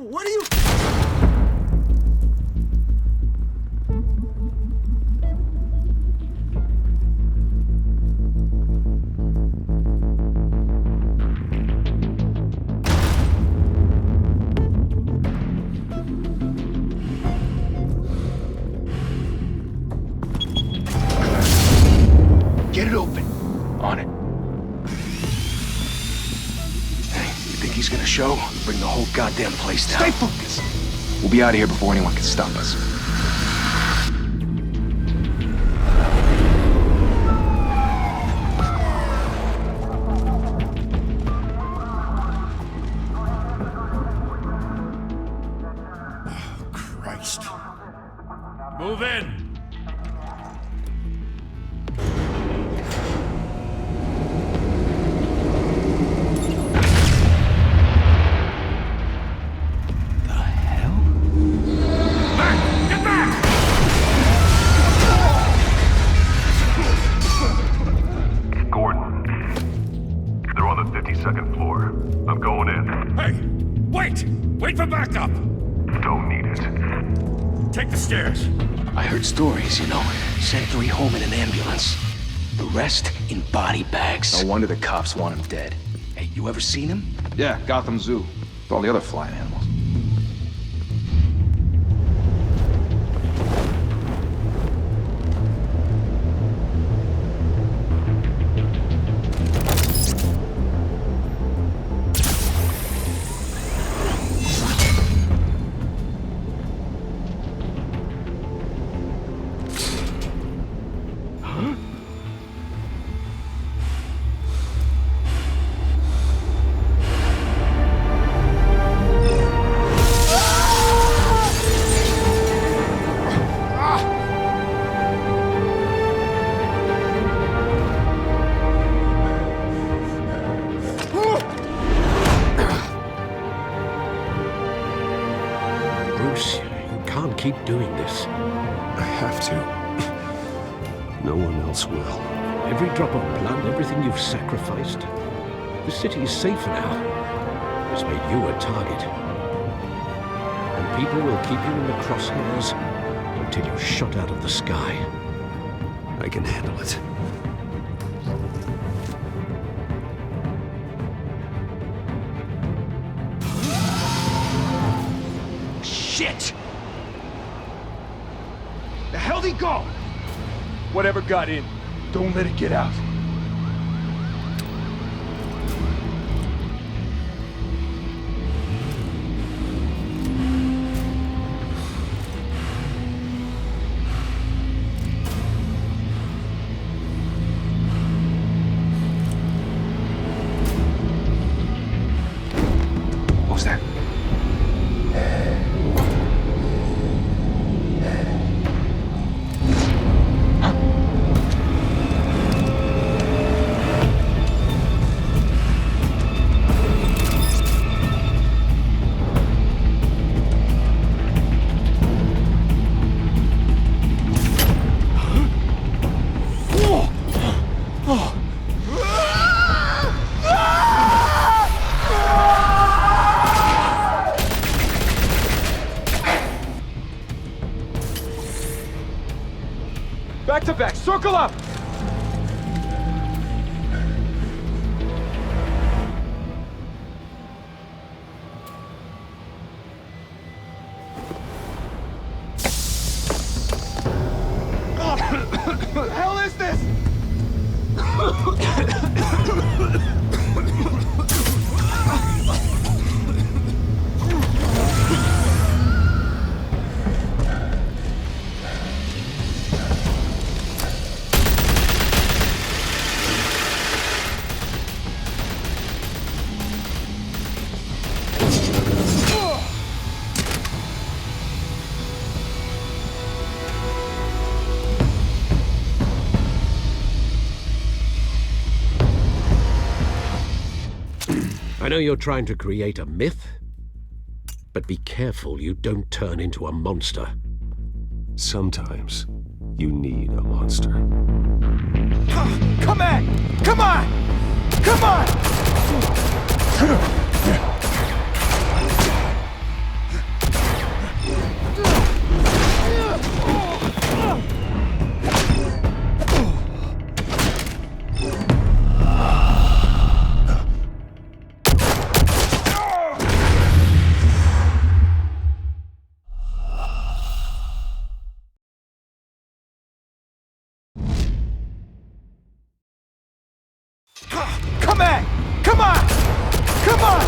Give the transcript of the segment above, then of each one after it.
What are you... Get it open. On it. Hey, you think he's gonna show? Bring the whole goddamn place down. Stay focused. We'll be out of here before anyone can stop us. Oh, Christ. Move in! Second floor. I'm going in. Hey! Wait! Wait for backup! Don't need it. Take the stairs. I heard stories, you know. Sent 3 home in an ambulance. The rest in body bags. No wonder the cops want him dead. Hey, you ever seen him? Yeah, Gotham Zoo. With all the other flying animals. Keep doing this. I have to. No one else will. Every drop of blood, everything you've sacrificed. The city is safer now. It's made you a target. And people will keep you in the crosshairs until you're shot out of the sky. I can handle it. Shit! The hell'd he go? Whatever got in, don't let it get out. What was that? Back to back, circle up! What the hell is this? I know you're trying to create a myth, but be careful you don't turn into a monster. Sometimes you need a monster. Come on! Come on! Come on! man! Come on! Come on!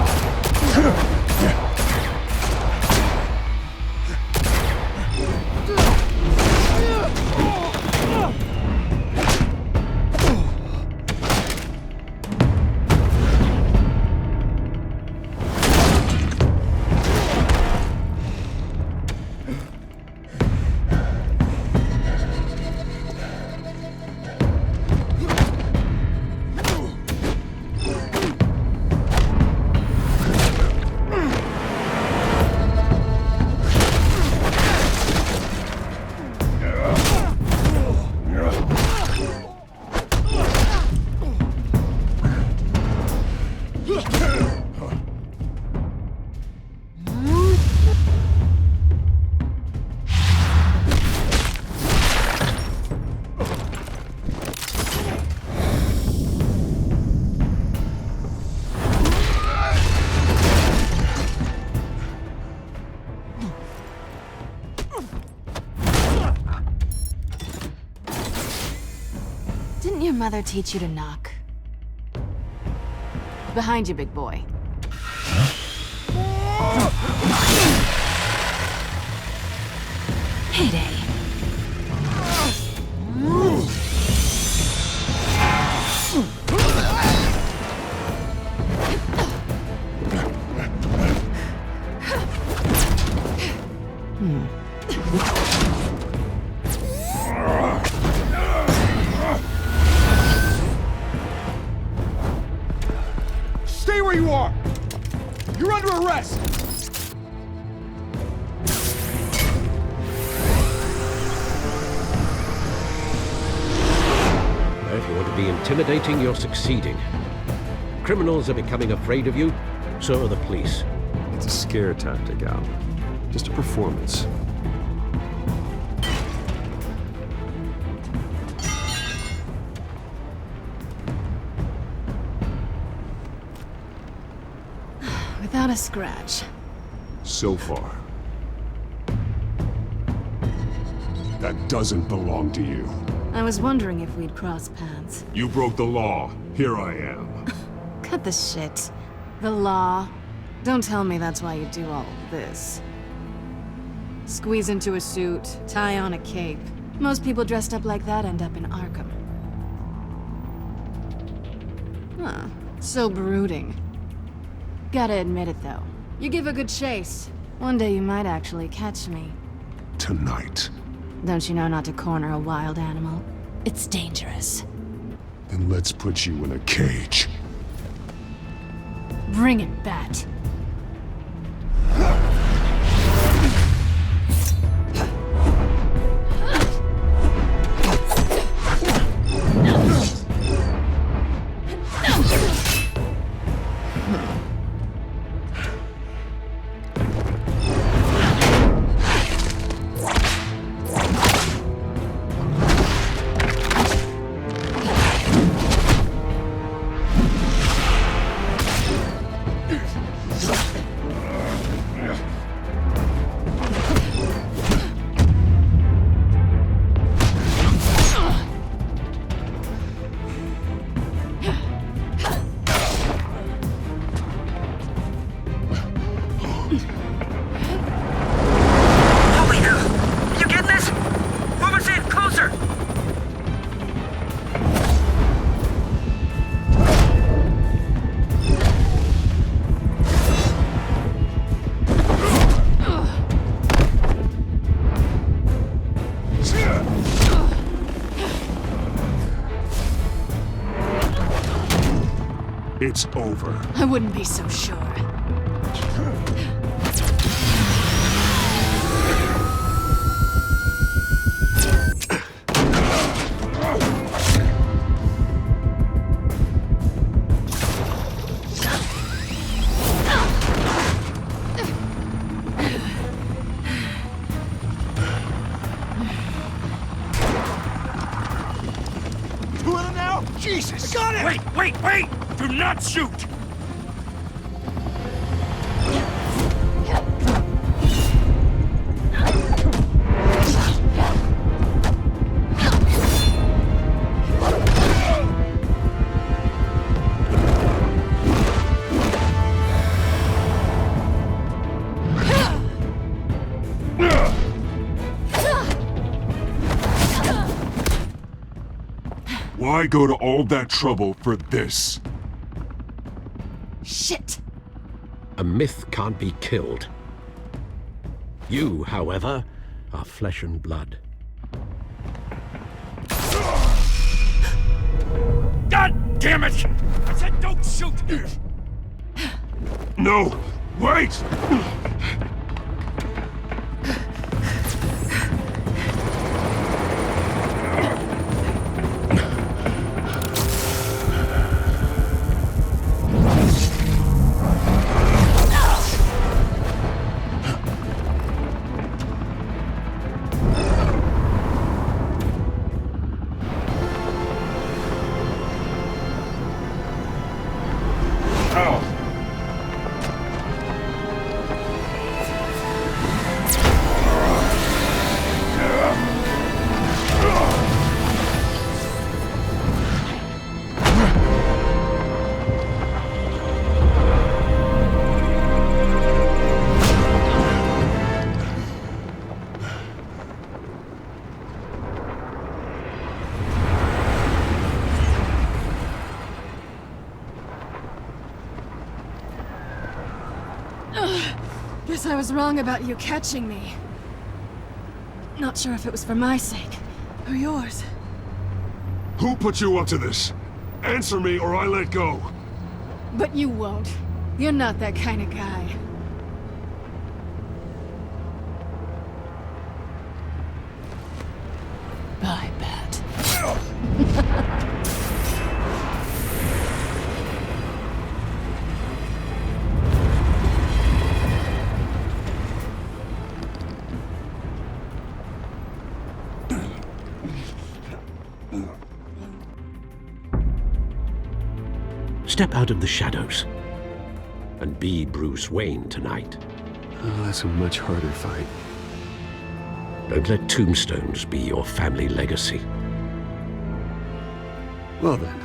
Didn't your mother teach you to knock? Behind you, big boy. Heyday. Stay where you are! You're under arrest! If you want to be intimidating, you're succeeding. Criminals are becoming afraid of you, so are the police. It's a scare tactic, Al. Just a performance. Without a scratch. So far. That doesn't belong to you. I was wondering if we'd cross paths. You broke the law. Here I am. Cut the shit. The law. Don't tell me that's why you do all this. Squeeze into a suit, tie on a cape. Most people dressed up like that end up in Arkham. Huh. So brooding. Gotta admit it, though. You give a good chase. One day you might actually catch me. Tonight. Don't you know not to corner a wild animal? It's dangerous. Then let's put you in a cage. Bring it, Bat. It's over. I wouldn't be so sure. Doing it now? Jesus! I got it! Wait! Do not shoot! Why go to all that trouble for this? Shit! A myth can't be killed. You, however, are flesh and blood. God damn it! I said don't shoot! No! Wait! Guess I was wrong about you catching me. Not sure if it was for my sake, or yours. Who put you up to this? Answer me or I let go. But you won't. You're not that kind of guy. Bye, Bat. Step out of the shadows and be Bruce Wayne tonight. Oh, that's a much harder fight. Don't let tombstones be your family legacy. Well then.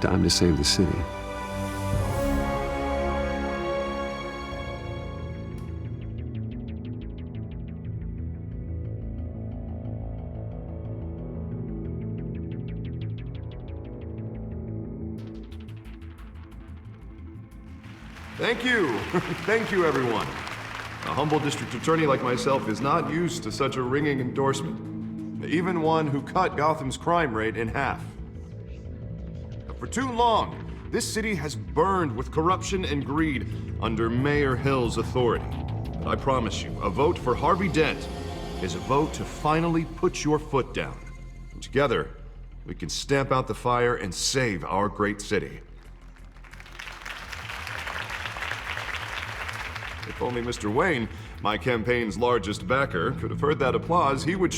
Time to save the city. Thank you. Thank you, everyone. A humble district attorney like myself is not used to such a ringing endorsement. Even one who cut Gotham's crime rate in half. For too long, this city has burned with corruption and greed under Mayor Hill's authority. But I promise you, a vote for Harvey Dent is a vote to finally put your foot down. And together, we can stamp out the fire and save our great city. If only Mr. Wayne, my campaign's largest backer, could have heard that applause, he would...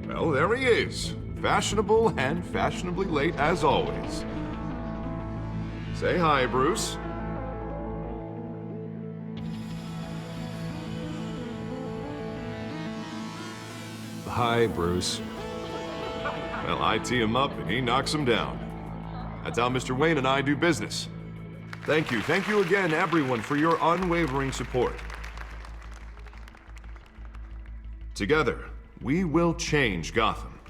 Well, there he is. Fashionable and fashionably late as always. Say hi, Bruce. Hi, Bruce. Well, I tee him up and he knocks him down. That's how Mr. Wayne and I do business. Thank you again, everyone, for your unwavering support. Together, we will change Gotham.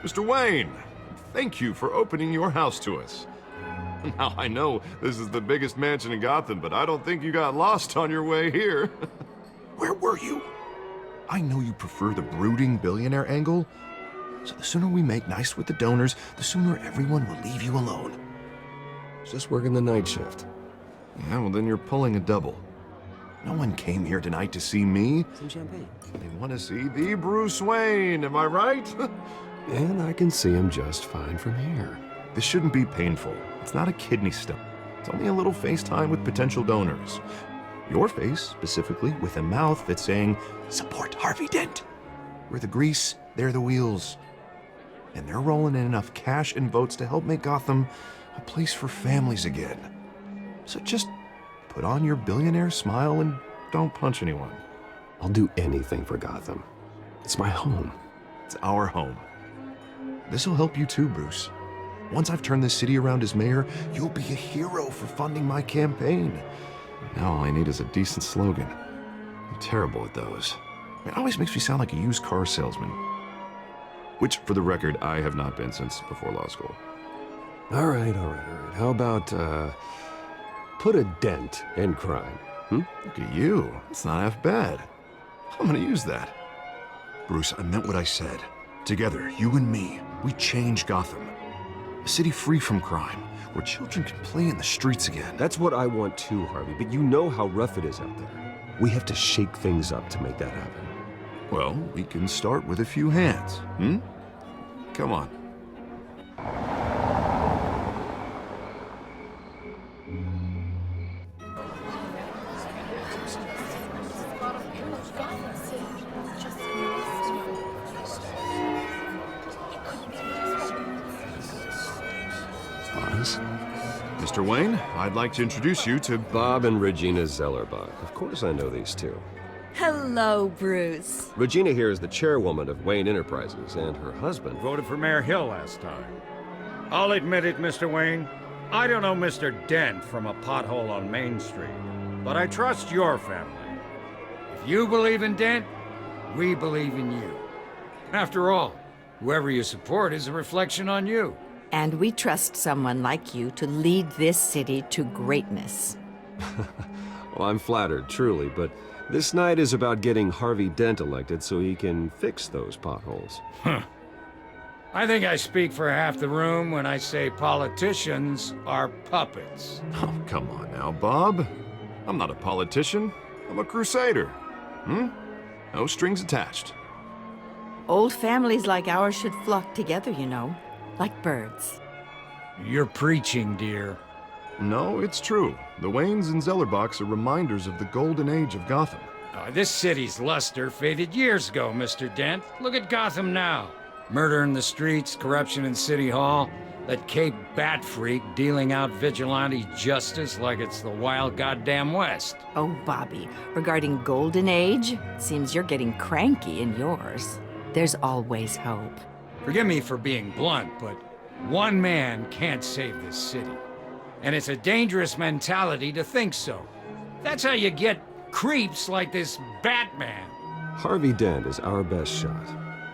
Mr. Wayne, thank you for opening your house to us. Now, I know this is the biggest mansion in Gotham, but I don't think you got lost on your way here. Where were you? I know you prefer the brooding billionaire angle, so the sooner we make nice with the donors, the sooner everyone will leave you alone. Just working the night shift. Yeah, well then you're pulling a double. No one came here tonight to see me. Some champagne. They want to see the Bruce Wayne, am I right? And I can see him just fine from here. This shouldn't be painful. It's not a kidney stone. It's only a little FaceTime with potential donors. Your face, specifically, with a mouth that's saying, support Harvey Dent. We're the grease, they're the wheels. And they're rolling in enough cash and votes to help make Gotham a place for families again. So just put on your billionaire smile and don't punch anyone. I'll do anything for Gotham. It's my home. It's our home. This'll help you too, Bruce. Once I've turned this city around as mayor, you'll be a hero for funding my campaign. Now all I need is a decent slogan. I'm terrible at those. It always makes me sound like a used car salesman. Which, for the record, I have not been since before law school. All right. How about, put a dent in crime? Look at you. It's not half bad. I'm gonna use that. Bruce, I meant what I said. Together, you and me, we change Gotham. A city free from crime, where children can play in the streets again. That's what I want too, Harvey, but you know how rough it is out there. We have to shake things up to make that happen. Well, we can start with a few hands, Come on. Mr. Wayne, I'd like to introduce you to Bob and Regina Zellerbach. Of course I know these two. Hello, Bruce. Regina here is the chairwoman of Wayne Enterprises, and her husband... Voted for Mayor Hill last time. I'll admit it, Mr. Wayne. I don't know Mr. Dent from a pothole on Main Street, but I trust your family. If you believe in Dent, we believe in you. After all, whoever you support is a reflection on you. And we trust someone like you to lead this city to greatness. Well, I'm flattered, truly, but this night is about getting Harvey Dent elected so he can fix those potholes. I think I speak for half the room when I say politicians are puppets. Oh, come on now, Bob. I'm not a politician. I'm a crusader. No strings attached. Old families like ours should flock together, you know, like birds. You're preaching, dear. No, it's true. The Waynes and Zellerbachs are reminders of the golden age of Gotham. This city's luster faded years ago, Mr. Dent. Look at Gotham now. Murder in the streets, corruption in City Hall, that Cape Bat freak dealing out vigilante justice like it's the wild goddamn West. Oh, Bobby, regarding Golden Age, seems you're getting cranky in yours. There's always hope. Forgive me for being blunt, but one man can't save this city. And it's a dangerous mentality to think so. That's how you get creeps like this Batman. Harvey Dent is our best shot.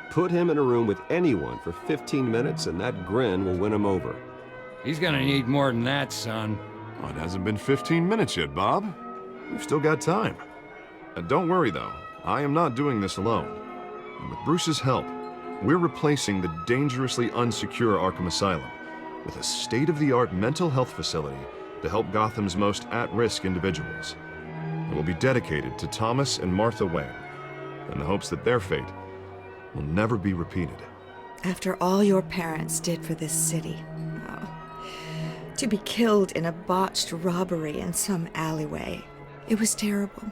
Put him in a room with anyone for 15 minutes and that grin will win him over. He's gonna need more than that, son. Well, it hasn't been 15 minutes yet, Bob. We've still got time. Don't worry, though. I am not doing this alone. And with Bruce's help, we're replacing the dangerously unsecure Arkham Asylum with a state-of-the-art mental health facility to help Gotham's most at-risk individuals. It will be dedicated to Thomas and Martha Wayne, in the hopes that their fate will never be repeated. After all your parents did for this city, to be killed in a botched robbery in some alleyway, it was terrible.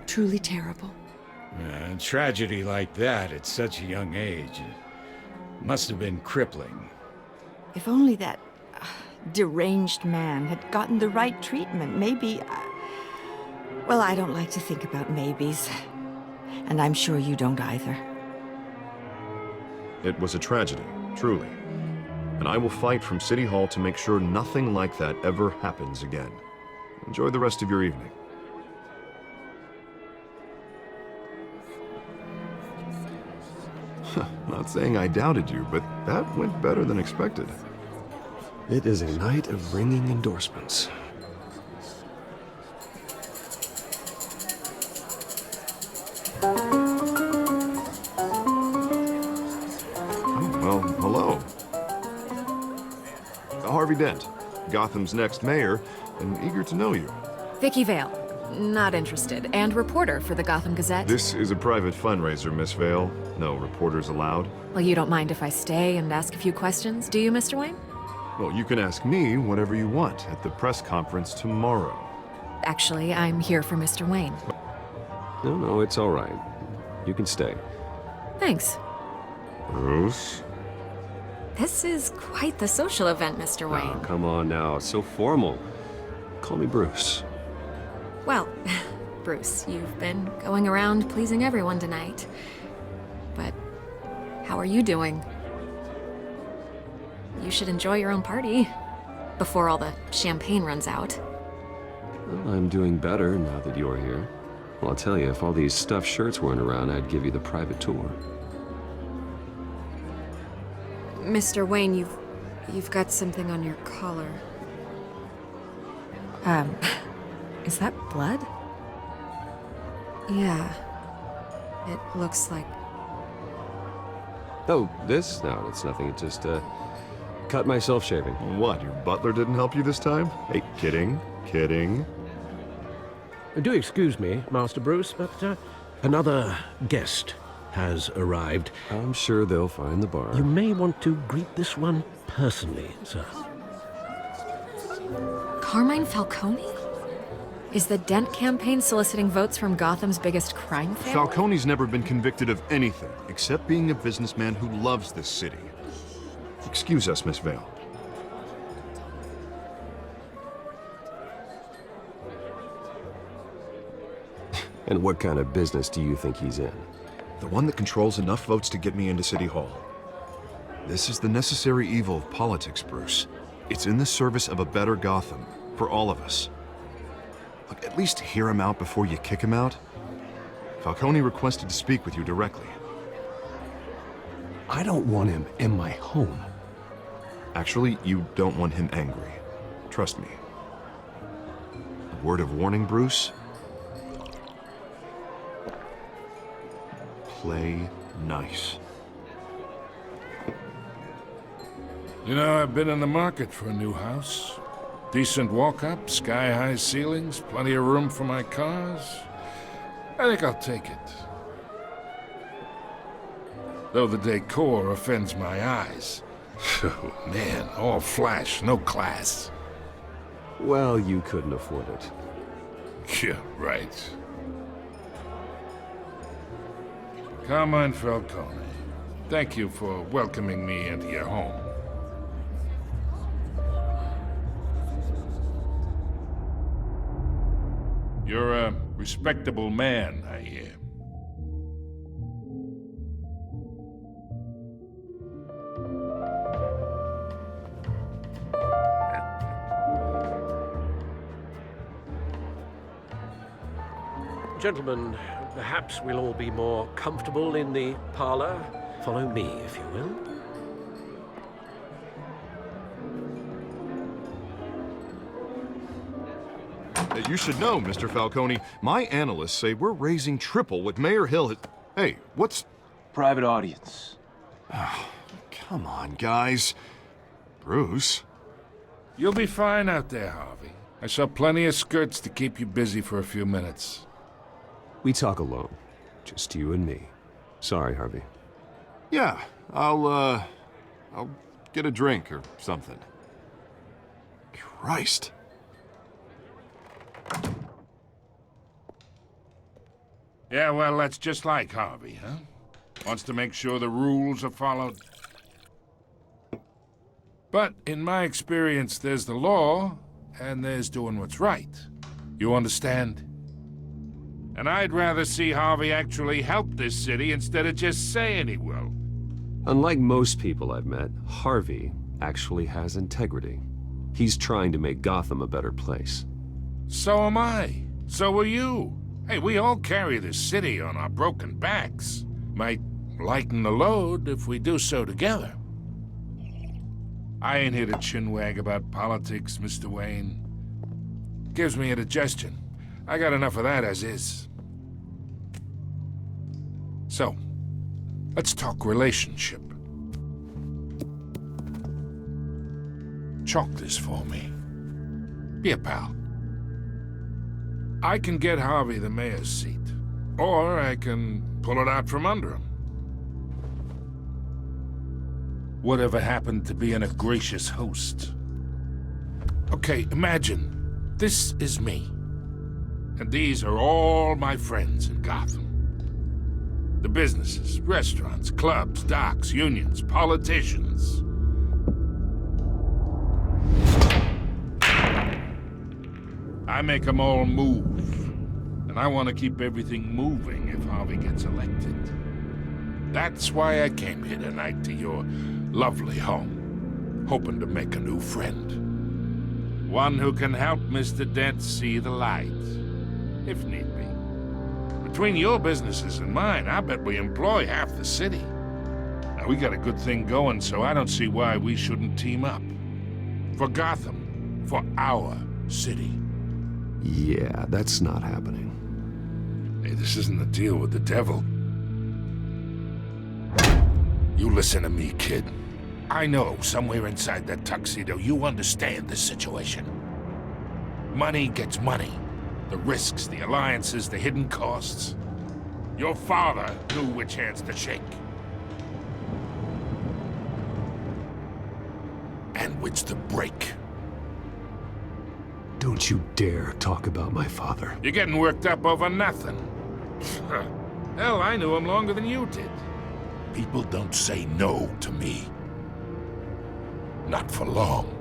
Truly terrible. A tragedy like that at such a young age must have been crippling. If only that deranged man had gotten the right treatment, maybe... well, I don't like to think about maybes. And I'm sure you don't either. It was a tragedy, truly. And I will fight from City Hall to make sure nothing like that ever happens again. Enjoy the rest of your evening. Not saying I doubted you, but that went better than expected. It is a night of ringing endorsements. Well, hello. Harvey Dent, Gotham's next mayor, and eager to know you. Vicky Vale. Not interested. And reporter for the Gotham Gazette. This is a private fundraiser, Miss Vale. No reporters allowed. Well, you don't mind if I stay and ask a few questions, do you, Mr. Wayne? Well, you can ask me whatever you want at the press conference tomorrow. Actually, I'm here for Mr. Wayne. No, it's all right. You can stay. Thanks. Bruce? This is quite the social event, Mr. Wayne. Oh, come on now. It's so formal. Call me Bruce. Well, Bruce, you've been going around pleasing everyone tonight. But how are you doing? You should enjoy your own party before all the champagne runs out. Well, I'm doing better now that you're here. Well, I'll tell you, if all these stuffed shirts weren't around, I'd give you the private tour. Mr. Wayne, you've got something on your collar. Is that blood? Yeah. It looks like... Oh, this? No, it's nothing. It just, cut myself shaving. What, your butler didn't help you this time? Hey, kidding, kidding. Do excuse me, Master Bruce, but another guest has arrived. I'm sure they'll find the bar. You may want to greet this one personally, sir. Carmine Falcone? Is the Dent campaign soliciting votes from Gotham's biggest crime family? Falcone's never been convicted of anything, except being a businessman who loves this city. Excuse us, Miss Vale. And what kind of business do you think he's in? The one that controls enough votes to get me into City Hall. This is the necessary evil of politics, Bruce. It's in the service of a better Gotham, for all of us. Look, at least hear him out before you kick him out. Falcone requested to speak with you directly. I don't want him in my home. Actually, you don't want him angry. Trust me. A word of warning, Bruce. Play nice. You know, I've been in the market for a new house. Decent walk-up, sky-high ceilings, plenty of room for my cars. I think I'll take it. Though the decor offends my eyes. Oh, man, all flash, no class. Well, you couldn't afford it. Yeah, right. Carmine Falcone, thank you for welcoming me into your home. You're a respectable man, I hear. Gentlemen, perhaps we'll all be more comfortable in the parlor. Follow me, if you will. You should know, Mr. Falcone, my analysts say we're raising triple what Mayor Hill has... Hey, what's... Private audience. Oh, come on, guys. Bruce? You'll be fine out there, Harvey. I saw plenty of skirts to keep you busy for a few minutes. We talk alone. Just you and me. Sorry, Harvey. Yeah, I'll get a drink or something. Christ. Yeah, well, that's just like Harvey, huh? Wants to make sure the rules are followed. But in my experience, there's the law, and there's doing what's right. You understand? And I'd rather see Harvey actually help this city instead of just saying he will. Unlike most people I've met, Harvey actually has integrity. He's trying to make Gotham a better place. So am I. So are you. Hey, we all carry this city on our broken backs. Might lighten the load if we do so together. I ain't here to chinwag about politics, Mr. Wayne. Gives me indigestion. I got enough of that as is. So, let's talk relationship. Chalk this for me. Be a pal. I can get Harvey the mayor's seat, or I can pull it out from under him. Whatever happened to being a gracious host? Okay, imagine, this is me. And these are all my friends in Gotham. The businesses, restaurants, clubs, docks, unions, politicians. I make them all move. And I want to keep everything moving if Harvey gets elected. That's why I came here tonight to your lovely home, hoping to make a new friend. One who can help Mr. Dent see the light, if need be. Between your businesses and mine, I bet we employ half the city. Now, we got a good thing going, so I don't see why we shouldn't team up. For Gotham, for our city. Yeah, that's not happening. Hey, this isn't a deal with the devil. You listen to me, kid. I know somewhere inside that tuxedo you understand this situation. Money gets money. The risks, the alliances, the hidden costs. Your father knew which hands to shake. And which to break. Don't you dare talk about my father. You're getting worked up over nothing. Hell, I knew him longer than you did. People don't say no to me. Not for long.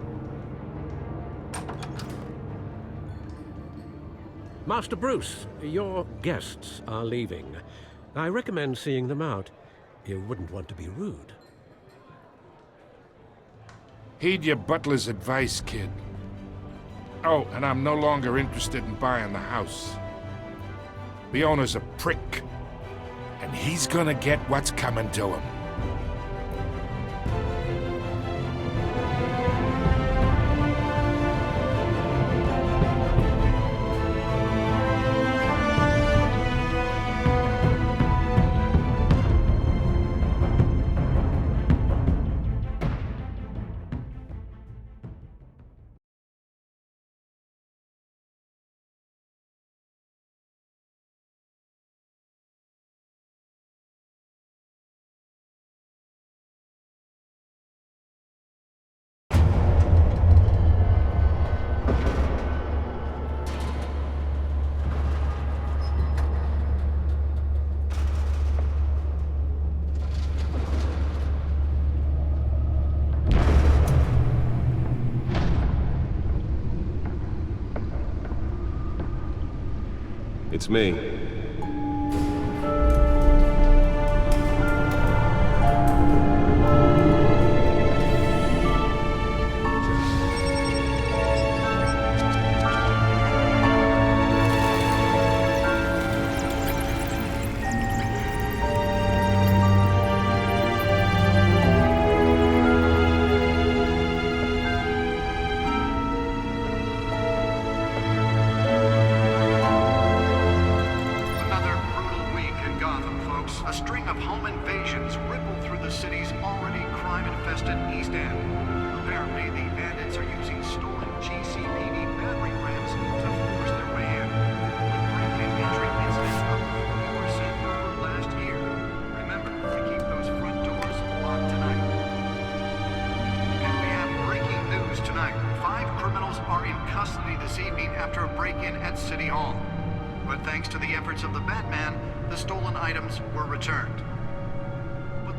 Master Bruce, your guests are leaving. I recommend seeing them out. You wouldn't want to be rude. Heed your butler's advice, kid. Oh, and I'm no longer interested in buying the house. The owner's a prick, and he's gonna get what's coming to him. It's me.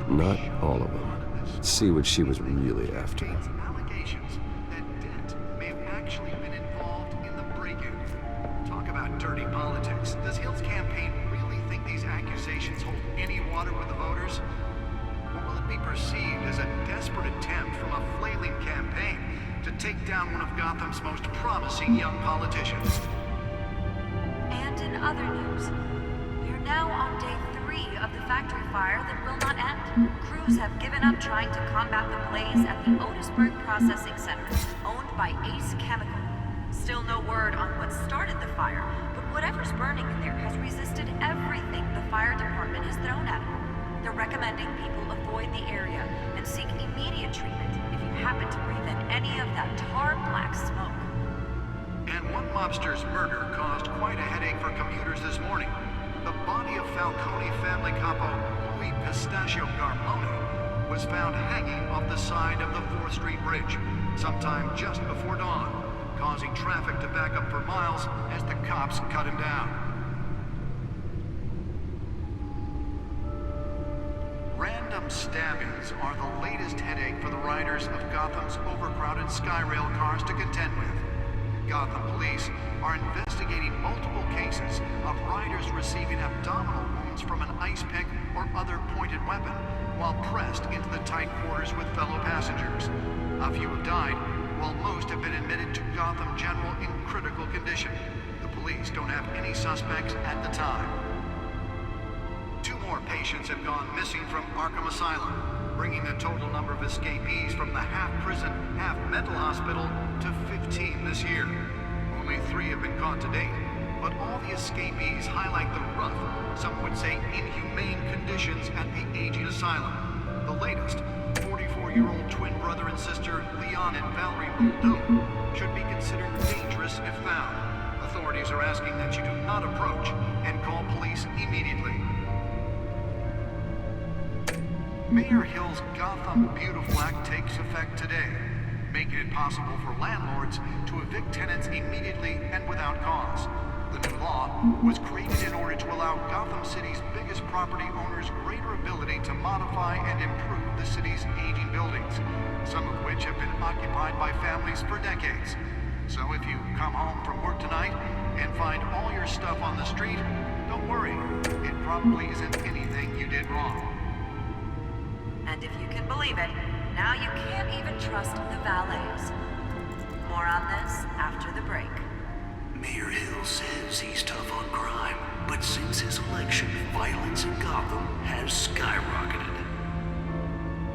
Not all of them. Let's see what she was really after. Allegations that Dent may have actually been involved in the break-in. Talk about dirty politics. Does Hill's campaign really think these accusations hold any water with the voters? Or will it be perceived as a desperate attempt from a flailing campaign to take down one of Gotham's most promising young politicians? And in other news, we are now on day 3 of the factory fire that will not end. Crews have given up trying to combat the blaze at the Otisburg Processing Center, owned by Ace Chemical. Still no word on what started the fire, but whatever's burning in there has resisted everything the fire department has thrown at it. They're recommending people avoid the area and seek immediate treatment if you happen to breathe in any of that tar black smoke. And one mobster's murder caused quite a headache for commuters this morning. The body of Falcone family capo Louis Pistachio Garmone was found hanging off the side of the 4th Street Bridge sometime just before dawn, causing traffic to back up for miles as the cops cut him down. Random stabbings are the latest headache for the riders of Gotham's overcrowded Skyrail cars to contend with. Gotham police are investigating multiple cases of riders receiving abdominal wounds from an ice pick or other pointed weapon while pressed into the tight quarters with fellow passengers. A few have died, while most have been admitted to Gotham General in critical condition. The police don't have any suspects at the time. 2 more patients have gone missing from Arkham Asylum, bringing the total number of escapees from the half-prison, half-mental hospital to 15 this year. Only 3 have been caught to date, but all the escapees highlight the rough, some would say inhumane conditions at the aging asylum. The latest, 44-year-old twin brother and sister Leon and Valerie Muldoon, should be considered dangerous if found. Authorities are asking that you do not approach and call police immediately. Mayor Hill's Gotham Beautiful Act takes effect today, making it possible for landlords to evict tenants immediately and without cause. The new law was created in order to allow Gotham City's biggest property owners greater ability to modify and improve the city's aging buildings, some of which have been occupied by families for decades. So if you come home from work tonight and find all your stuff on the street, don't worry. It probably isn't anything you did wrong. And if you can believe it, now you can't even trust the valets. More on this after the break. Mayor Hill says he's tough on crime, but since his election, violence in Gotham has skyrocketed.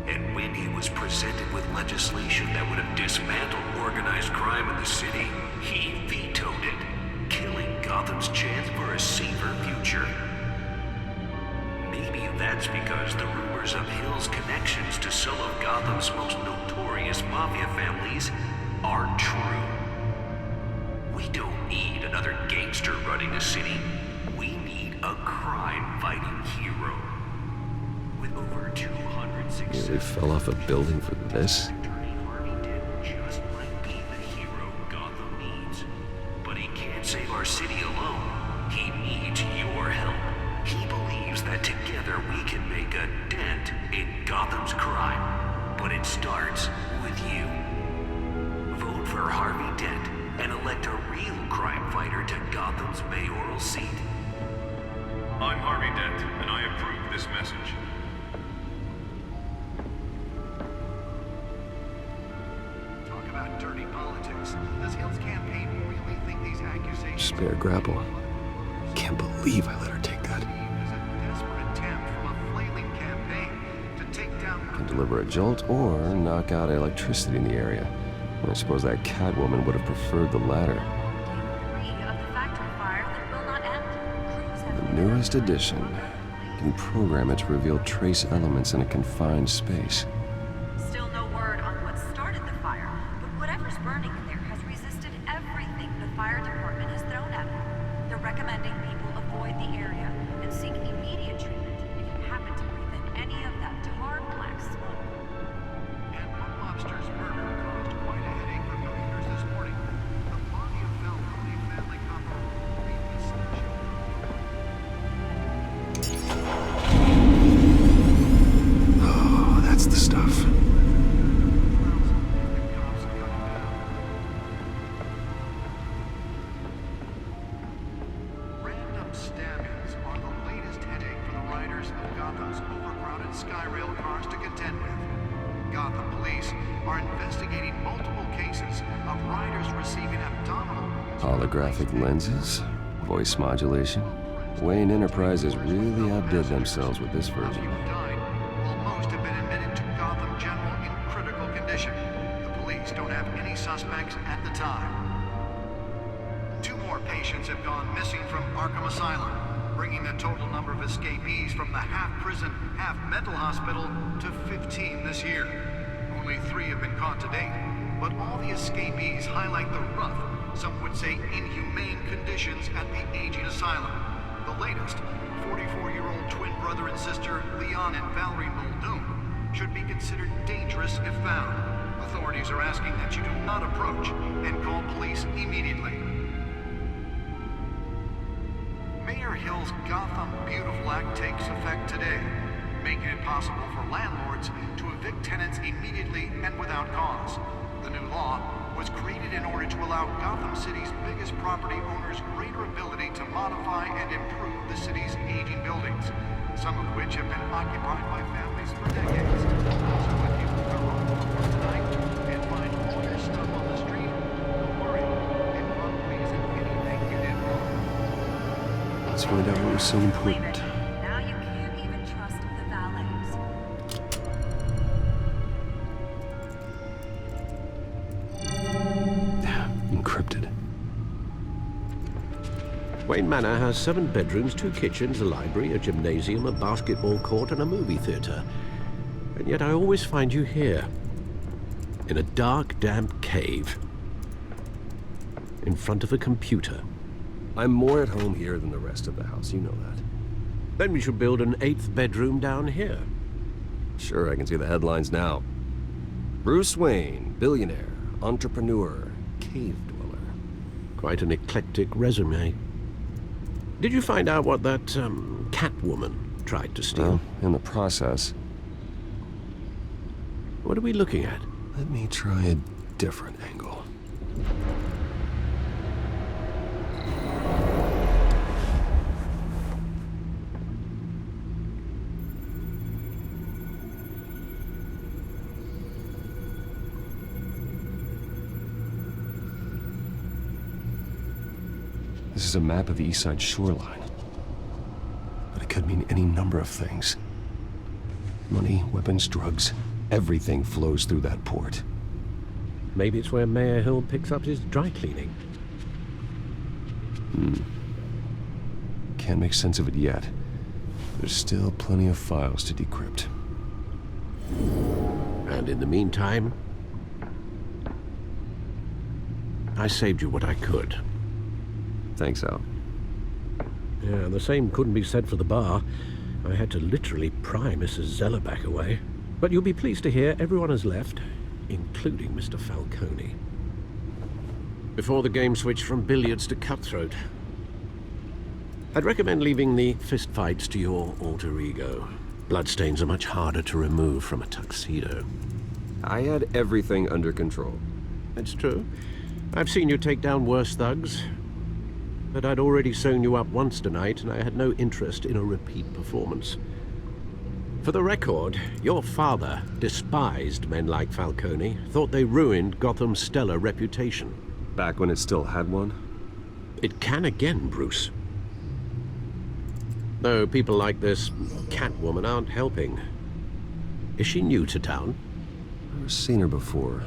And when he was presented with legislation that would have dismantled organized crime in the city, he vetoed it, killing Gotham's chance for a safer future. Maybe that's because the rumors of Hill's connections to some of Gotham's most notorious mafia families are true. We don't need another gangster running the city. We need a crime-fighting hero. With over 200 successes... Really fell off a building for this? Attorney Harvey Dent just might be the hero Gotham needs. But he can't save our city alone. He needs your help. He believes that together we can make a dent in Gotham's crime. But it starts with you. Vote for Harvey Dent and elect a real crime fighter to Gotham's mayoral seat. I'm Harvey Dent, and I approve this message. Talk about dirty politics. Does Hill's campaign really think these accusations... Spare grapple. Can't believe I let her take that. Can deliver a jolt or knock out electricity in the area. I suppose that Catwoman would have preferred the latter. The newest edition. You can program it to reveal trace elements in a confined space. Still no word on what started the fire, but whatever's burning in there has resisted everything the fire department has thrown at it. They're recommending people avoid the area and seek immediate treatment if you happen to breathe in any of that tar black smoke. And one lobster's murder caused quite a headache for commuters this morning. The body of Falcone family couple Oh, that's the stuff. Random stabbings are the latest headache for the riders of Gotham's overcrowded Skyrail cars to contend with. Gotham police are investigating multiple cases of riders receiving abdominal wounds. Holographic lenses, voice modulation. Wayne Enterprises really outdid themselves with this version. Most have been admitted to Gotham General in critical condition. The police don't have any suspects at the time. 2 more patients have gone missing from Arkham Asylum, bringing the total number of escapees from the half-prison, half-mental hospital to 15 this year. Only 3 have been caught to date, but all the escapees highlight the rough, some would say inhumane conditions at the aging asylum. The latest, 44-year-old twin brother and sister Leon and Valerie Muldoon, should be considered dangerous if found. Authorities are asking that you do not approach and call police immediately. Mayor Hill's Gotham Beautiful Act takes effect today, making it possible for landlords to evict tenants immediately and without cause. The new law was created in order to allow Gotham City's biggest property owners greater ability to modify and improve the city's aging buildings, some of which have been occupied by families for decades. So if you come home from work tonight and find all your stuff find out what was so important. Now you can't even trust the valets. Encrypted. Wayne Manor has 7 bedrooms, 2 kitchens, a library, a gymnasium, a basketball court, and a movie theater. And yet I always find you here, in a dark, damp cave, in front of a computer. I'm more at home here than the rest of the house, you know that. Then we should build an 8th bedroom down here. Sure, I can see the headlines now. Bruce Wayne, billionaire, entrepreneur, cave dweller. Quite an eclectic resume. Did you find out what that, Catwoman tried to steal? Well, in the process. What are we looking at? Let me try a different angle. This is a map of the East Side shoreline. But it could mean any number of things. Money, weapons, drugs, everything flows through that port. Maybe it's where Mayor Hill picks up his dry cleaning. Can't make sense of it yet. There's still plenty of files to decrypt. And in the meantime, I saved you what I could. Thanks, Al. Yeah, the same couldn't be said for the bar. I had to literally pry Mrs. Zellerback away. But you'll be pleased to hear everyone has left, including Mr. Falcone. Before the game switched from billiards to cutthroat. I'd recommend leaving the fistfights to your alter ego. Bloodstains are much harder to remove from a tuxedo. I had everything under control. It's true. I've seen you take down worse thugs. But I'd already sewn you up once tonight, and I had no interest in a repeat performance. For the record, your father despised men like Falcone, thought they ruined Gotham's stellar reputation. Back when it still had one? It can again, Bruce. Though people like this Catwoman aren't helping. Is she new to town? I've never seen her before.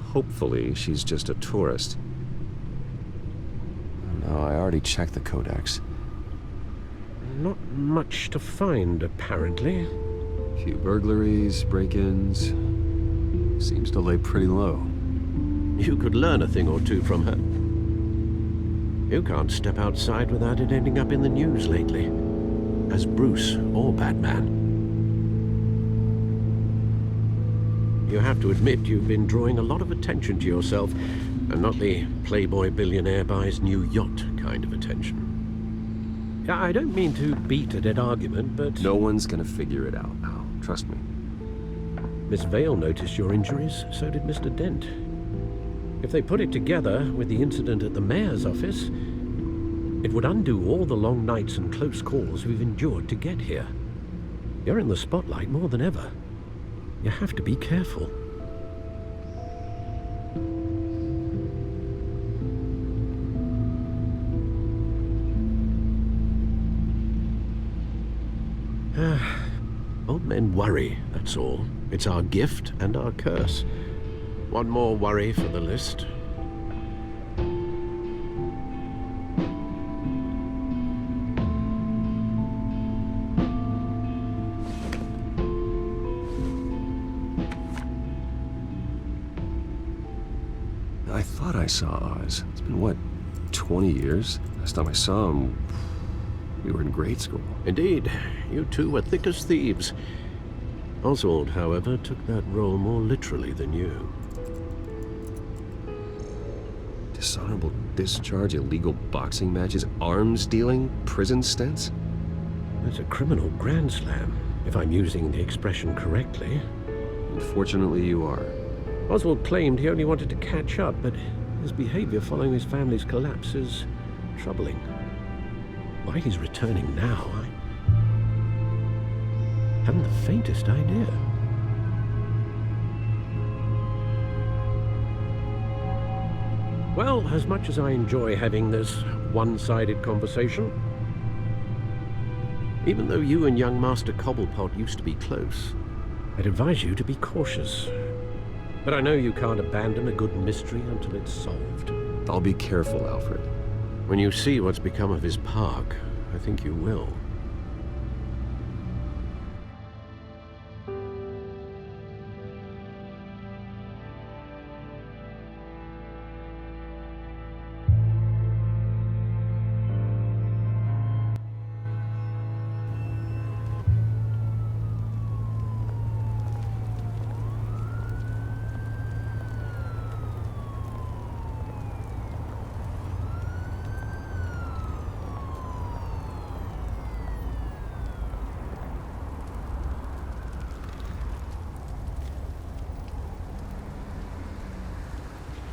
Hopefully, she's just a tourist. No, I already checked the codex. Not much to find, apparently. Few burglaries, break-ins. Seems to lay pretty low. You could learn a thing or two from her. You can't step outside without it ending up in the news lately. As Bruce or Batman. You have to admit you've been drawing a lot of attention to yourself, and not the playboy billionaire buys new yacht kind of attention. I don't mean to beat a dead argument, but... No one's gonna figure it out, Al. Trust me. Miss Vale noticed your injuries, so did Mr. Dent. If they put it together with the incident at the mayor's office, it would undo all the long nights and close calls we've endured to get here. You're in the spotlight more than ever. You have to be careful. Old men worry, that's all. It's our gift and our curse. One more worry for the list. I thought I saw Oz. It's been, what, 20 years? Last time I saw him, we were in grade school. Indeed. You two were thick as thieves. Oswald, however, took that role more literally than you. Dishonorable discharge, illegal boxing matches, arms dealing, prison stints? That's a criminal grand slam, if I'm using the expression correctly. Unfortunately, you are. Oswald claimed he only wanted to catch up, but his behavior following his family's collapse is troubling. Why he's returning now, I haven't the faintest idea. Well, as much as I enjoy having this one-sided conversation, Even though you and young Master Cobblepot used to be close, I'd advise you to be cautious. But I know you can't abandon a good mystery until it's solved. I'll be careful, Alfred. When you see what's become of his park, I think you will.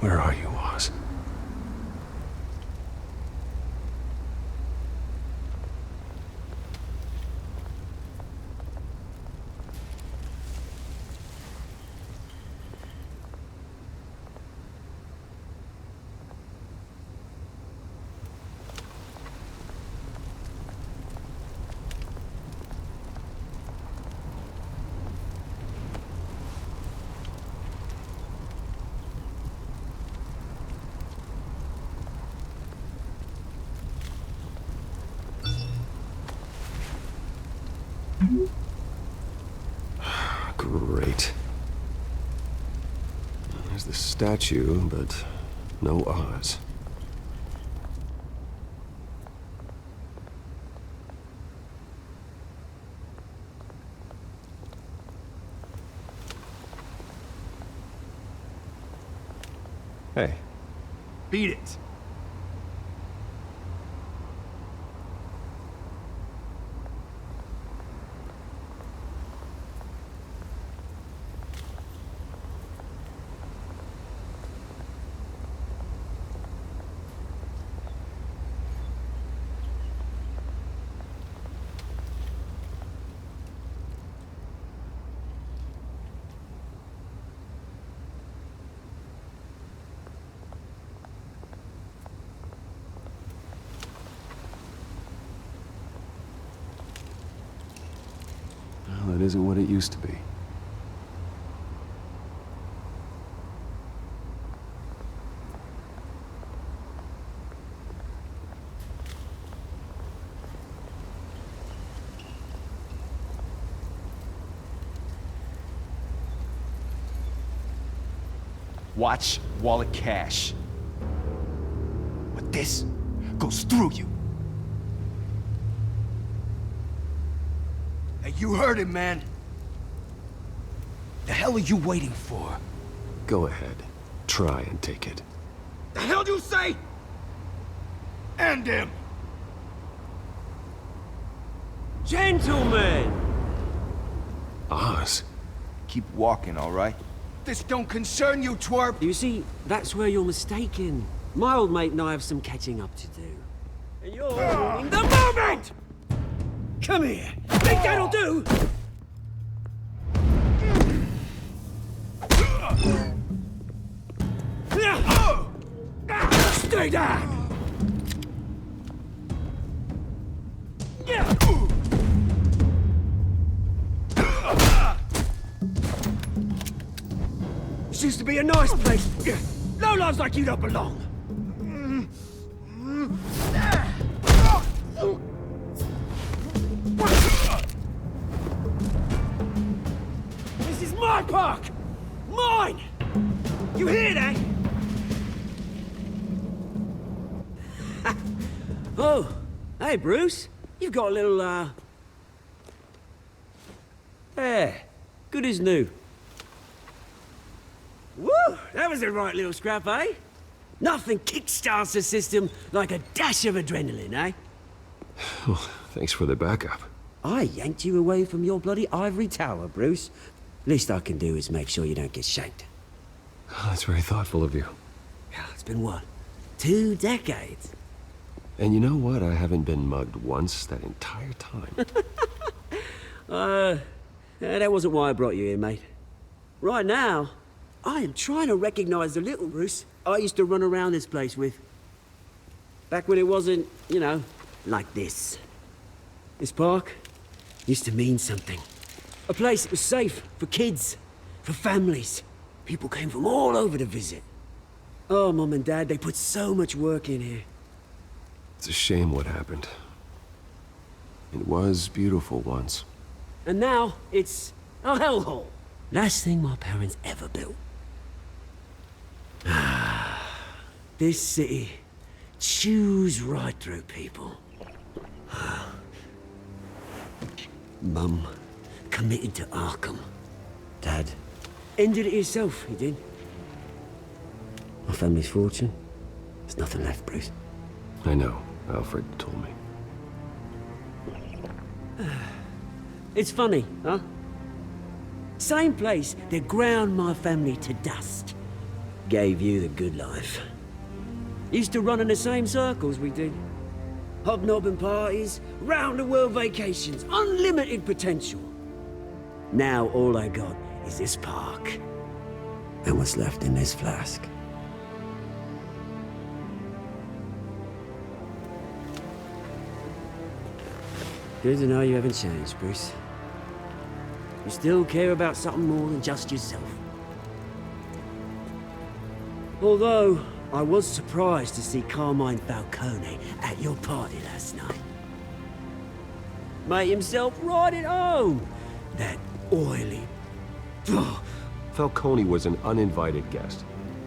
Where are you, Oz? Great. There's the statue, but no Oz. Hey. Beat it. Well, that isn't what it used to be. Watch wallet cash. But this goes through you. Hey, you heard him, man. The hell are you waiting for? Go ahead. Try and take it. The hell do you say? End him! Gentlemen! Oz. Keep walking, all right? This don't concern you, twerp! You see, that's where you're mistaken. My old mate and I have some catching up to do. And you're ruining the moment! Come here! Think that'll do? Stay down! This used to be a nice place. No lives like you don't belong. This is my park! Mine! You hear that? Oh, hey, Bruce. You've got a little, There. Good as new. Woo! That was a right little scrap, eh? Nothing kickstarts the system like a dash of adrenaline, eh? Well, thanks for the backup. I yanked you away from your bloody ivory tower, Bruce. Least I can do is make sure you don't get shanked. Oh, that's very thoughtful of you. Yeah, it's been what? 2 decades? And you know what? I haven't been mugged once that entire time. That wasn't why I brought you here, mate. Right now, I am trying to recognize the little Bruce I used to run around this place with. Back when it wasn't, you know, like this. This park, used to mean something. A place that was safe for kids, for families. People came from all over to visit. Oh, Mum and Dad, they put so much work in here. It's a shame what happened. It was beautiful once. And now, it's a hellhole. Last thing my parents ever built. This city chews right through people. Mum committed to Arkham. Dad ended it himself, he did. My family's fortune, there's nothing left, Bruce. I know. Alfred told me. It's funny, huh? Same place that ground my family to dust. Gave you the good life. Used to run in the same circles we did. Hobnobbing parties, round-the-world vacations, unlimited potential. Now all I got is this park. And what's left in this flask. Good to know you haven't changed, Bruce. You still care about something more than just yourself. Although, I was surprised to see Carmine Falcone at your party last night. Made himself right at home. That oily... Falcone was an uninvited guest.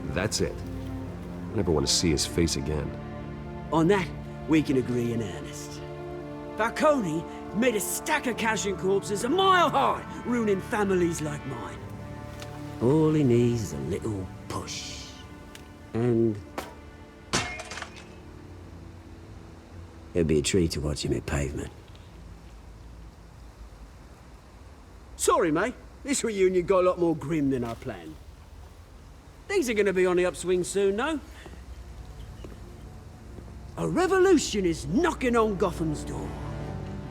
That's it. I never want to see his face again. On that, we can agree in earnest. Falcone made a stack of cash and corpses a mile high, ruining families like mine. All he needs is a little push. And... it'd be a treat to watch him hit pavement. Sorry, mate. This reunion got a lot more grim than I planned. Things are gonna be on the upswing soon, no? A revolution is knocking on Gotham's door.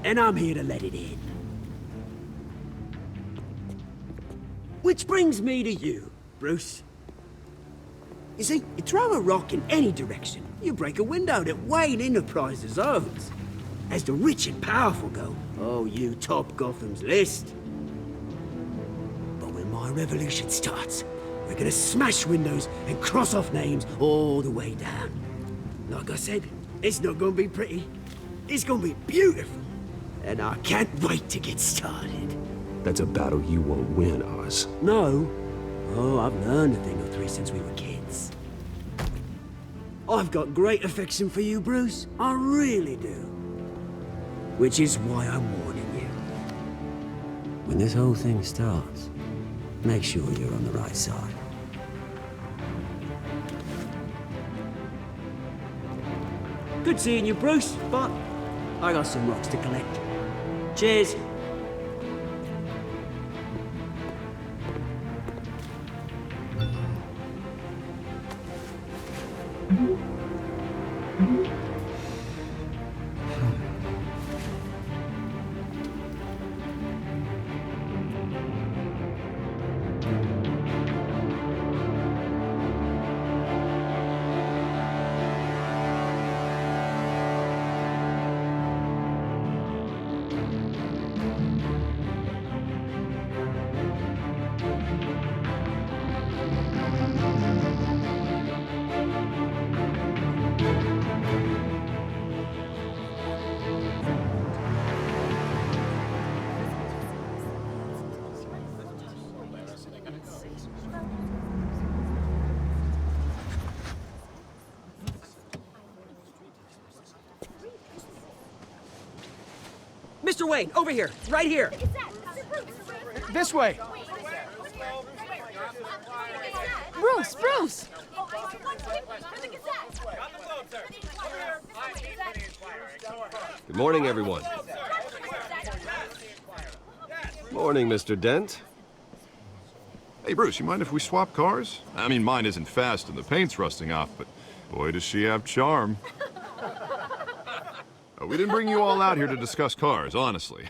And I'm here to let it in. Which brings me to you, Bruce. You see, you throw a rock in any direction, you break a window that Wayne Enterprises owns. As the rich and powerful go, oh, you top Gotham's list. But when my revolution starts, we're gonna smash windows and cross off names all the way down. Like I said, it's not gonna be pretty. It's gonna be beautiful. And I can't wait to get started. That's a battle you won't win, Oz. No. Oh, I've learned a thing or three since we were kids. I've got great affection for you, Bruce. I really do. Which is why I'm warning you. When this whole thing starts, make sure you're on the right side. Good seeing you, Bruce, but I got some rocks to collect. Cheers. Mr. Wayne, over here, right here. This way. Bruce, Bruce! Good morning, everyone. Morning, Mr. Dent. Hey, Bruce, you mind if we swap cars? I mean, mine isn't fast and the paint's rusting off, but boy, does she have charm. We didn't bring you all out here to discuss cars, honestly.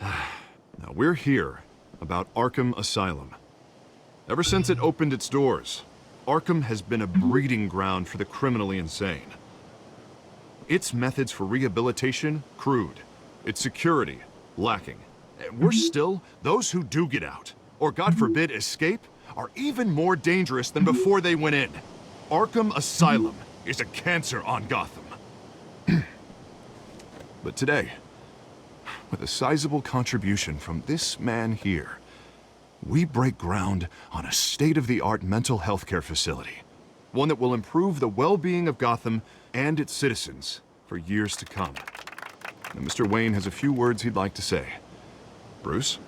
Now, we're here about Arkham Asylum. Ever since it opened its doors, Arkham has been a breeding ground for the criminally insane. Its methods for rehabilitation, crude. Its security, lacking. And worse still, those who do get out, or God forbid escape, are even more dangerous than before they went in. Arkham Asylum is a cancer on Gotham. But today, with a sizable contribution from this man here, we break ground on a state-of-the-art mental health care facility. One that will improve the well-being of Gotham and its citizens for years to come. Now, Mr. Wayne has a few words he'd like to say. Bruce?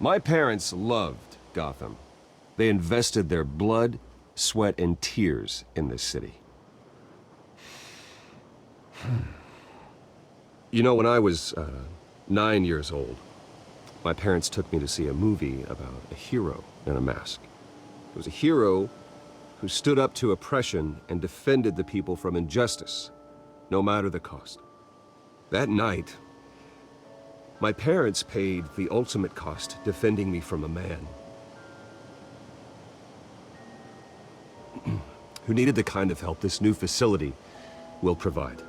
My parents loved Gotham. They invested their blood, sweat, and tears in this city. You know, when I was 9 years old, my parents took me to see a movie about a hero in a mask. It was a hero who stood up to oppression and defended the people from injustice, no matter the cost. That night, my parents paid the ultimate cost defending me from a man who needed the kind of help this new facility will provide.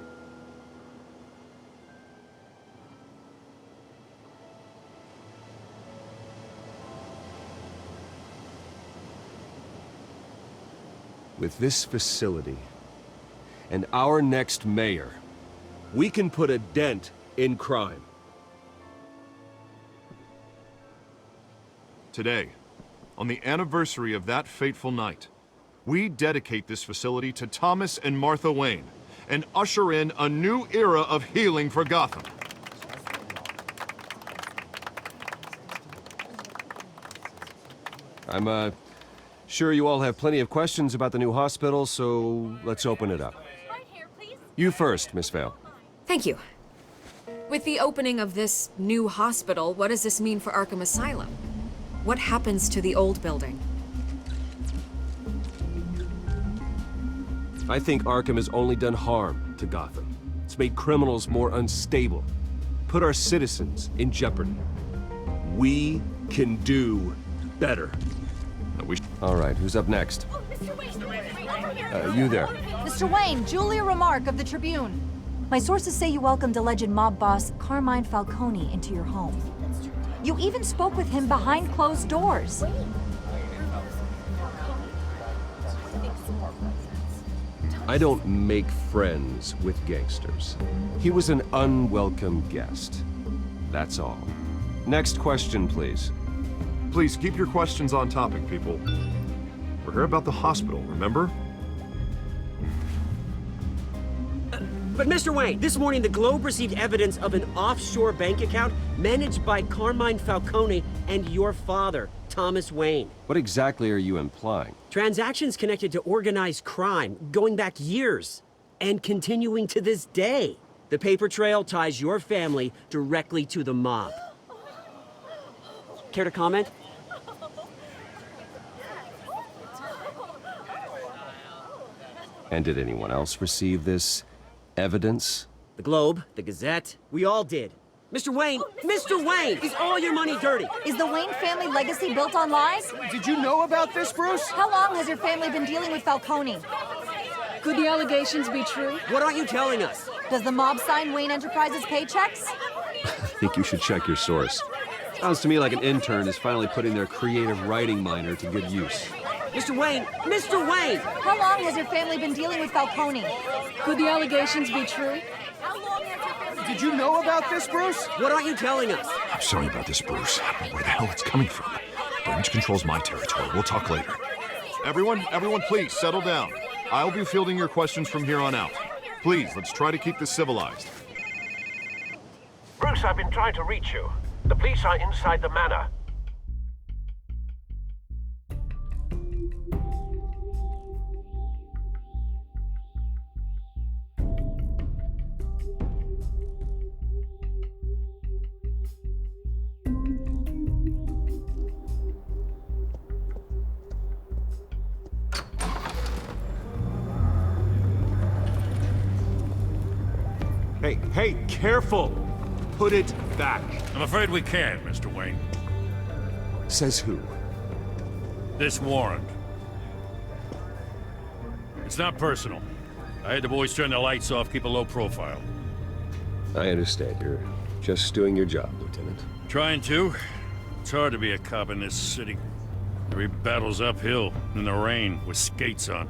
With this facility and our next mayor, we can put a dent in crime. Today, on the anniversary of that fateful night, we dedicate this facility to Thomas and Martha Wayne and usher in a new era of healing for Gotham. I'm sure you all have plenty of questions about the new hospital, so let's open it up. You first, Miss Vale. Thank you. With the opening of this new hospital, what does this mean for Arkham Asylum? What happens to the old building? I think Arkham has only done harm to Gotham. It's made criminals more unstable, put our citizens in jeopardy. We can do better. All right, who's up next? You there. Mr. Wayne, Julia Remark of the Tribune. My sources say you welcomed alleged mob boss Carmine Falcone into your home. You even spoke with him behind closed doors. I don't make friends with gangsters. He was an unwelcome guest. That's all. Next question, please. Please keep your questions on topic, people. We're here about the hospital, remember? But Mr. Wayne, this morning the Globe received evidence of an offshore bank account managed by Carmine Falcone and your father, Thomas Wayne. What exactly are you implying? Transactions connected to organized crime going back years and continuing to this day. The paper trail ties your family directly to the mob. Care to comment? And did anyone else receive this evidence? The Globe, the Gazette, we all did. Mr. Wayne, Mr. Wayne, is all your money dirty? Is the Wayne family legacy built on lies? Did you know about this, Bruce? How long has your family been dealing with Falcone? Could the allegations be true? What aren't you telling us? Does the mob sign Wayne Enterprises paychecks? I think you should check your source. Sounds to me like an intern is finally putting their creative writing minor to good use. Mr. Wayne! Mr. Wayne! How long has your family been dealing with Falcone? Could the allegations be true? Did you know about this, Bruce? What aren't you telling us? I'm sorry about this, Bruce. I don't know where the hell it's coming from. Damage control's my territory. We'll talk later. Everyone, please, settle down. I'll be fielding your questions from here on out. Please, let's try to keep this civilized. Bruce, I've been trying to reach you. The police are inside the manor. Hey, careful! Put it back. I'm afraid we can't, Mr. Wayne. Says who? This warrant. It's not personal. I had the boys turn the lights off, keep a low profile. I understand. You're just doing your job, Lieutenant. Trying to. It's hard to be a cop in this city. Every battle's uphill, in the rain, with skates on.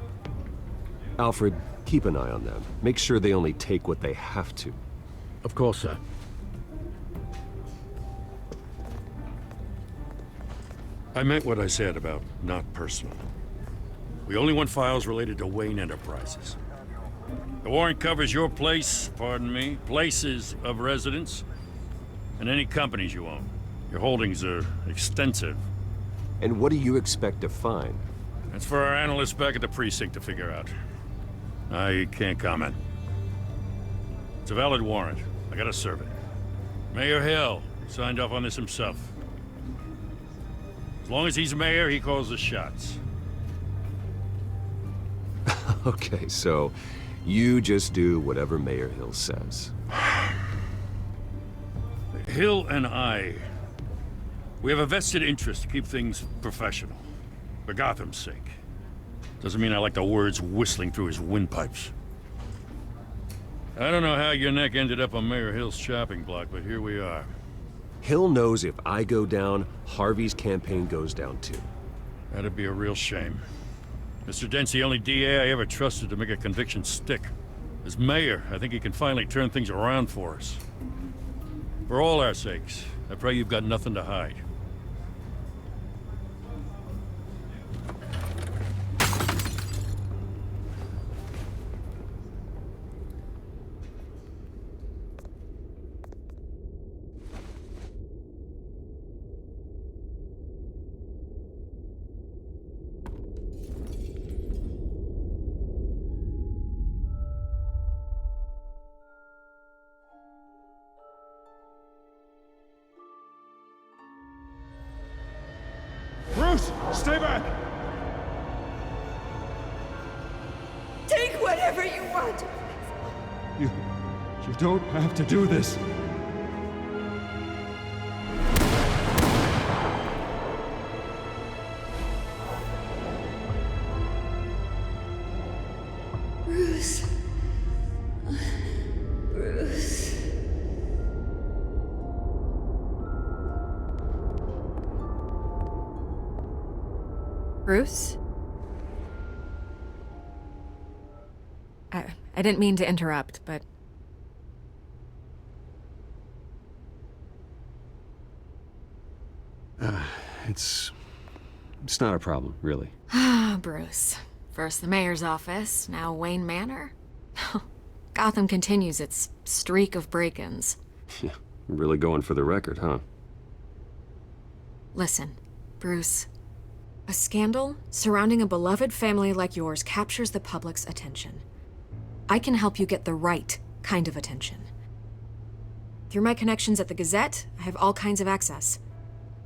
Alfred, keep an eye on them. Make sure they only take what they have to. Of course, sir. I meant what I said about not personal. We only want files related to Wayne Enterprises. The warrant covers your place, pardon me, places of residence, and any companies you own. Your holdings are extensive. And what do you expect to find? That's for our analysts back at the precinct to figure out. I can't comment. It's a valid warrant. I gotta serve it. Mayor Hill signed off on this himself. As long as he's mayor, he calls the shots. Okay, so you just do whatever Mayor Hill says. Hill and I, we have a vested interest to keep things professional. For Gotham's sake. Doesn't mean I like the words whistling through his windpipes. I don't know how your neck ended up on Mayor Hill's chopping block, but here we are. Hill knows if I go down, Harvey's campaign goes down too. That'd be a real shame. Mr. Dent's the only DA I ever trusted to make a conviction stick. As mayor, I think he can finally turn things around for us. For all our sakes, I pray you've got nothing to hide. Bruce, stay back! Take whatever you want. You don't have to do this. Bruce. Bruce. Bruce? I didn't mean to interrupt, but... It's not a problem, really. Ah, Bruce. First the mayor's office, now Wayne Manor. Gotham continues its streak of break-ins. Yeah, really going for the record, huh? Listen, Bruce. A scandal surrounding a beloved family like yours captures the public's attention. I can help you get the right kind of attention. Through my connections at the Gazette, I have all kinds of access.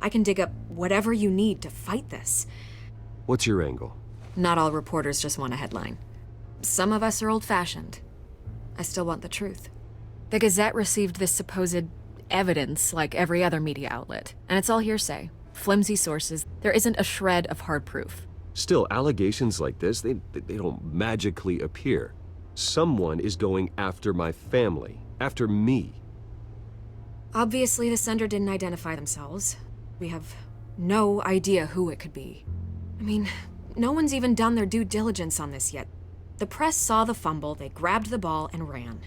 I can dig up whatever you need to fight this. What's your angle? Not all reporters just want a headline. Some of us are old-fashioned. I still want the truth. The Gazette received this supposed evidence like every other media outlet, and it's all hearsay. Flimsy sources. There isn't a shred of hard proof. Still, allegations like this, they don't magically appear. Someone is going after my family, after me. Obviously, the sender didn't identify themselves. We have no idea who it could be. I mean, no one's even done their due diligence on this yet. The press saw the fumble, they grabbed the ball and ran.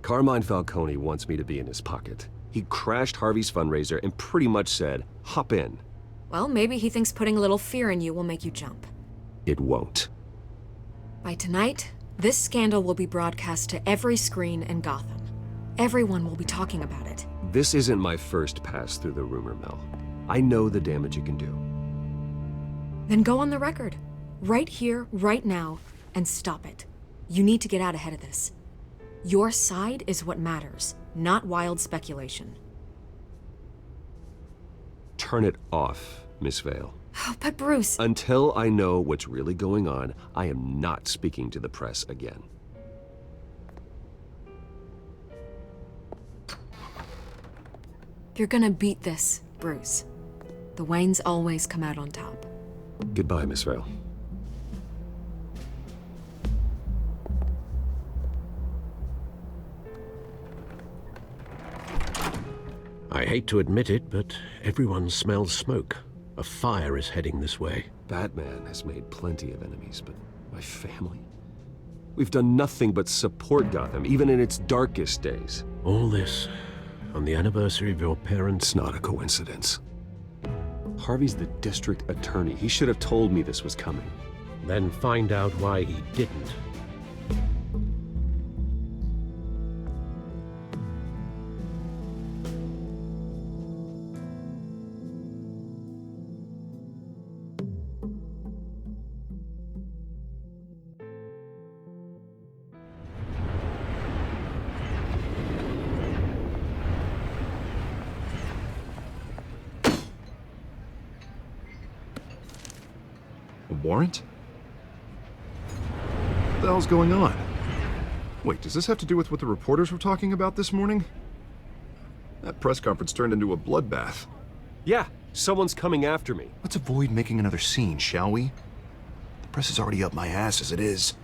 Carmine Falcone wants me to be in his pocket. He crashed Harvey's fundraiser and pretty much said, hop in. Well, maybe he thinks putting a little fear in you will make you jump. It won't. By tonight, this scandal will be broadcast to every screen in Gotham. Everyone will be talking about it. This isn't my first pass through the rumor mill. I know the damage it can do. Then go on the record. Right here, right now, and stop it. You need to get out ahead of this. Your side is what matters, not wild speculation. Turn it off, Miss Vale. Oh, but Bruce... Until I know what's really going on, I am not speaking to the press again. You're gonna beat this, Bruce. The Waynes always come out on top. Goodbye, Miss Vale. I hate to admit it, but everyone smells smoke. A fire is heading this way. Batman has made plenty of enemies, but my family? We've done nothing but support Gotham, even in its darkest days. All this on the anniversary of your parents'... It's not a coincidence. Harvey's the district attorney. He should have told me this was coming. Then find out why he didn't. Warrant? What the hell's going on? Wait, does this have to do with what the reporters were talking about this morning? That press conference turned into a bloodbath. Yeah, someone's coming after me. Let's avoid making another scene, shall we? The press is already up my ass as it is.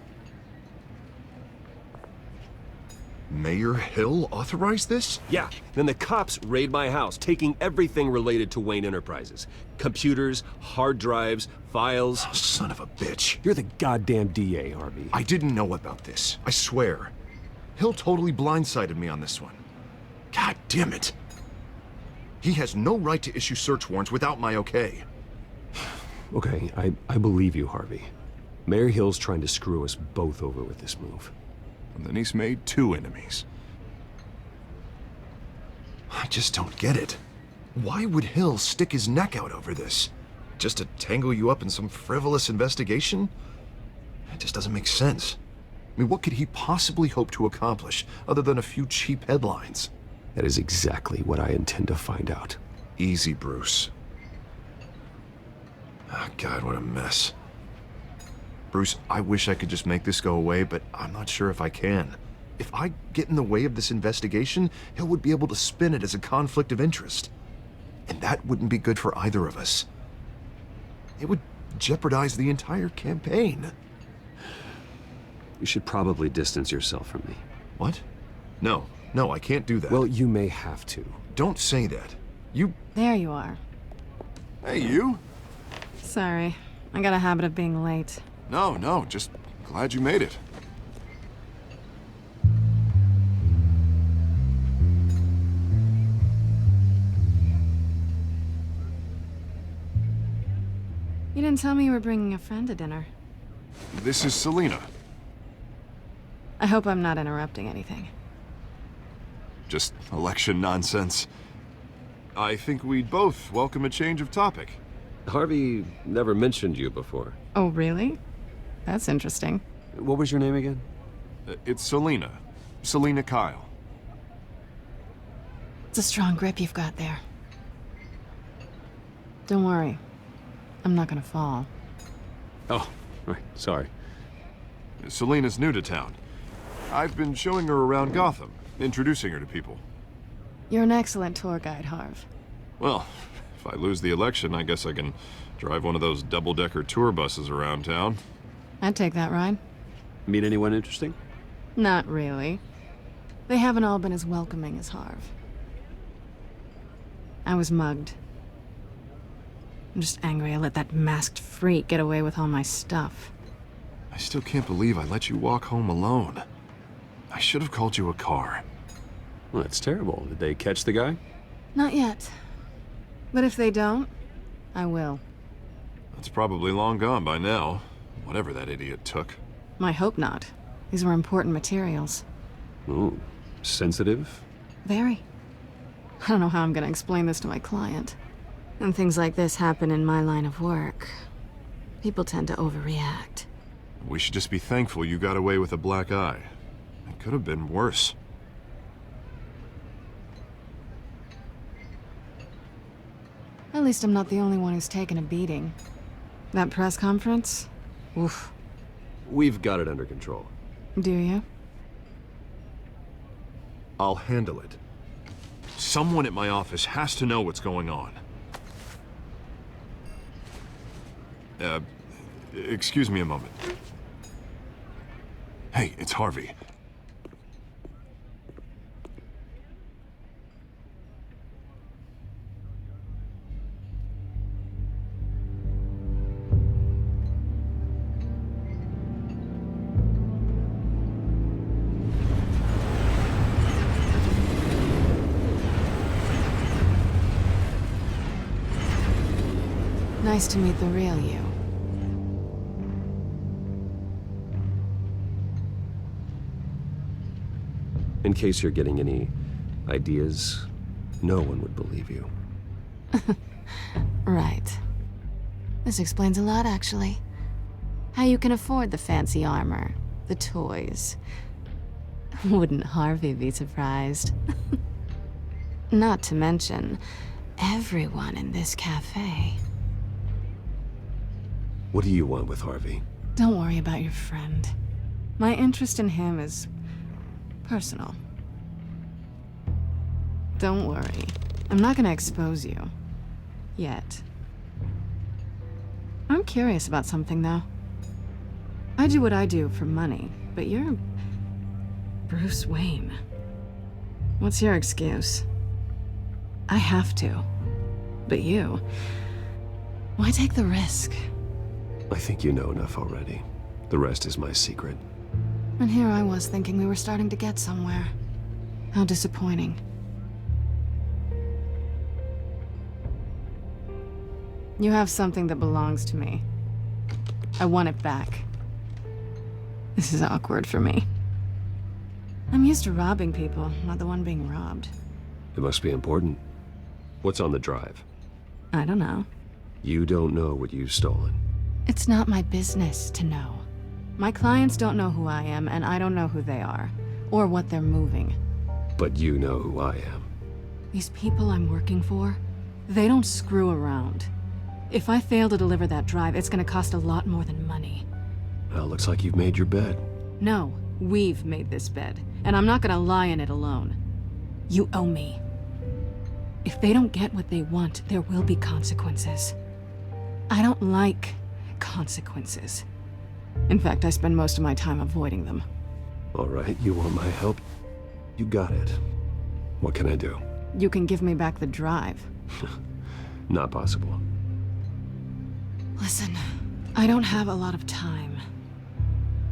Mayor Hill authorized this? Yeah, then the cops raid my house, taking everything related to Wayne Enterprises. Computers, hard drives, files. Oh, son of a bitch. You're the goddamn DA, Harvey. I didn't know about this, I swear. Hill totally blindsided me on this one. God damn it. He has no right to issue search warrants without my okay. Okay, I believe you, Harvey. Mayor Hill's trying to screw us both over with this move. And then he's made 2 enemies. I just don't get it. Why would Hill stick his neck out over this? Just to tangle you up in some frivolous investigation? It just doesn't make sense. I mean, what could he possibly hope to accomplish other than a few cheap headlines? That is exactly what I intend to find out. Easy, Bruce. Oh, God, what a mess. Bruce, I wish I could just make this go away, but I'm not sure if I can. If I get in the way of this investigation, Hill would be able to spin it as a conflict of interest. And that wouldn't be good for either of us. It would jeopardize the entire campaign. You should probably distance yourself from me. What? No, I can't do that. Well, you may have to. Don't say that. You... There you are. Hey, you? Sorry. I got a habit of being late. No, just glad you made it. You didn't tell me you were bringing a friend to dinner. This is Selina. I hope I'm not interrupting anything. Just election nonsense. I think we'd both welcome a change of topic. Harvey never mentioned you before. Oh, really? That's interesting. What was your name again? It's Selina. Selina Kyle. It's a strong grip you've got there. Don't worry. I'm not gonna fall. Oh, right. Sorry. Selina's new to town. I've been showing her around Gotham, introducing her to people. You're an excellent tour guide, Harv. Well, if I lose the election, I guess I can drive one of those double-decker tour buses around town. I'd take that ride. Meet anyone interesting? Not really. They haven't all been as welcoming as Harv. I was mugged. I'm just angry I let that masked freak get away with all my stuff. I still can't believe I let you walk home alone. I should have called you a car. Well, that's terrible. Did they catch the guy? Not yet. But if they don't, I will. That's probably long gone by now, whatever that idiot took. I hope not. These were important materials. Ooh, sensitive? Very. I don't know how I'm gonna explain this to my client. When things like this happen in my line of work, people tend to overreact. We should just be thankful you got away with a black eye. It could have been worse. At least I'm not the only one who's taken a beating. That press conference? Oof. We've got it under control. Do you? I'll handle it. Someone at my office has to know what's going on. Excuse me a moment. Hey, it's Harvey. Nice to meet the real you. In case you're getting any ideas, no one would believe you. Right. This explains a lot, actually. How you can afford the fancy armor, the toys. Wouldn't Harvey be surprised? Not to mention, everyone in this cafe. What do you want with Harvey? Don't worry about your friend. My interest in him is personal. Don't worry. I'm not gonna expose you. Yet. I'm curious about something, though. I do what I do for money, but you're Bruce Wayne. What's your excuse? I have to. But you... why take the risk? I think you know enough already. The rest is my secret. And here I was thinking we were starting to get somewhere. How disappointing. You have something that belongs to me. I want it back. This is awkward for me. I'm used to robbing people, not the one being robbed. It must be important. What's on the drive? I don't know. You don't know what you've stolen. It's not my business to know. My clients don't know who I am, and I don't know who they are, or what they're moving. But you know who I am. These people I'm working for, they don't screw around. If I fail to deliver that drive, it's gonna cost a lot more than money. Well, looks like you've made your bed. No, we've made this bed, and I'm not gonna lie in it alone. You owe me. If they don't get what they want, there will be consequences. I don't like consequences. In fact, I spend most of my time avoiding them. All right, you want my help? You got it. What can I do? You can give me back the drive. Not possible. Listen, I don't have a lot of time.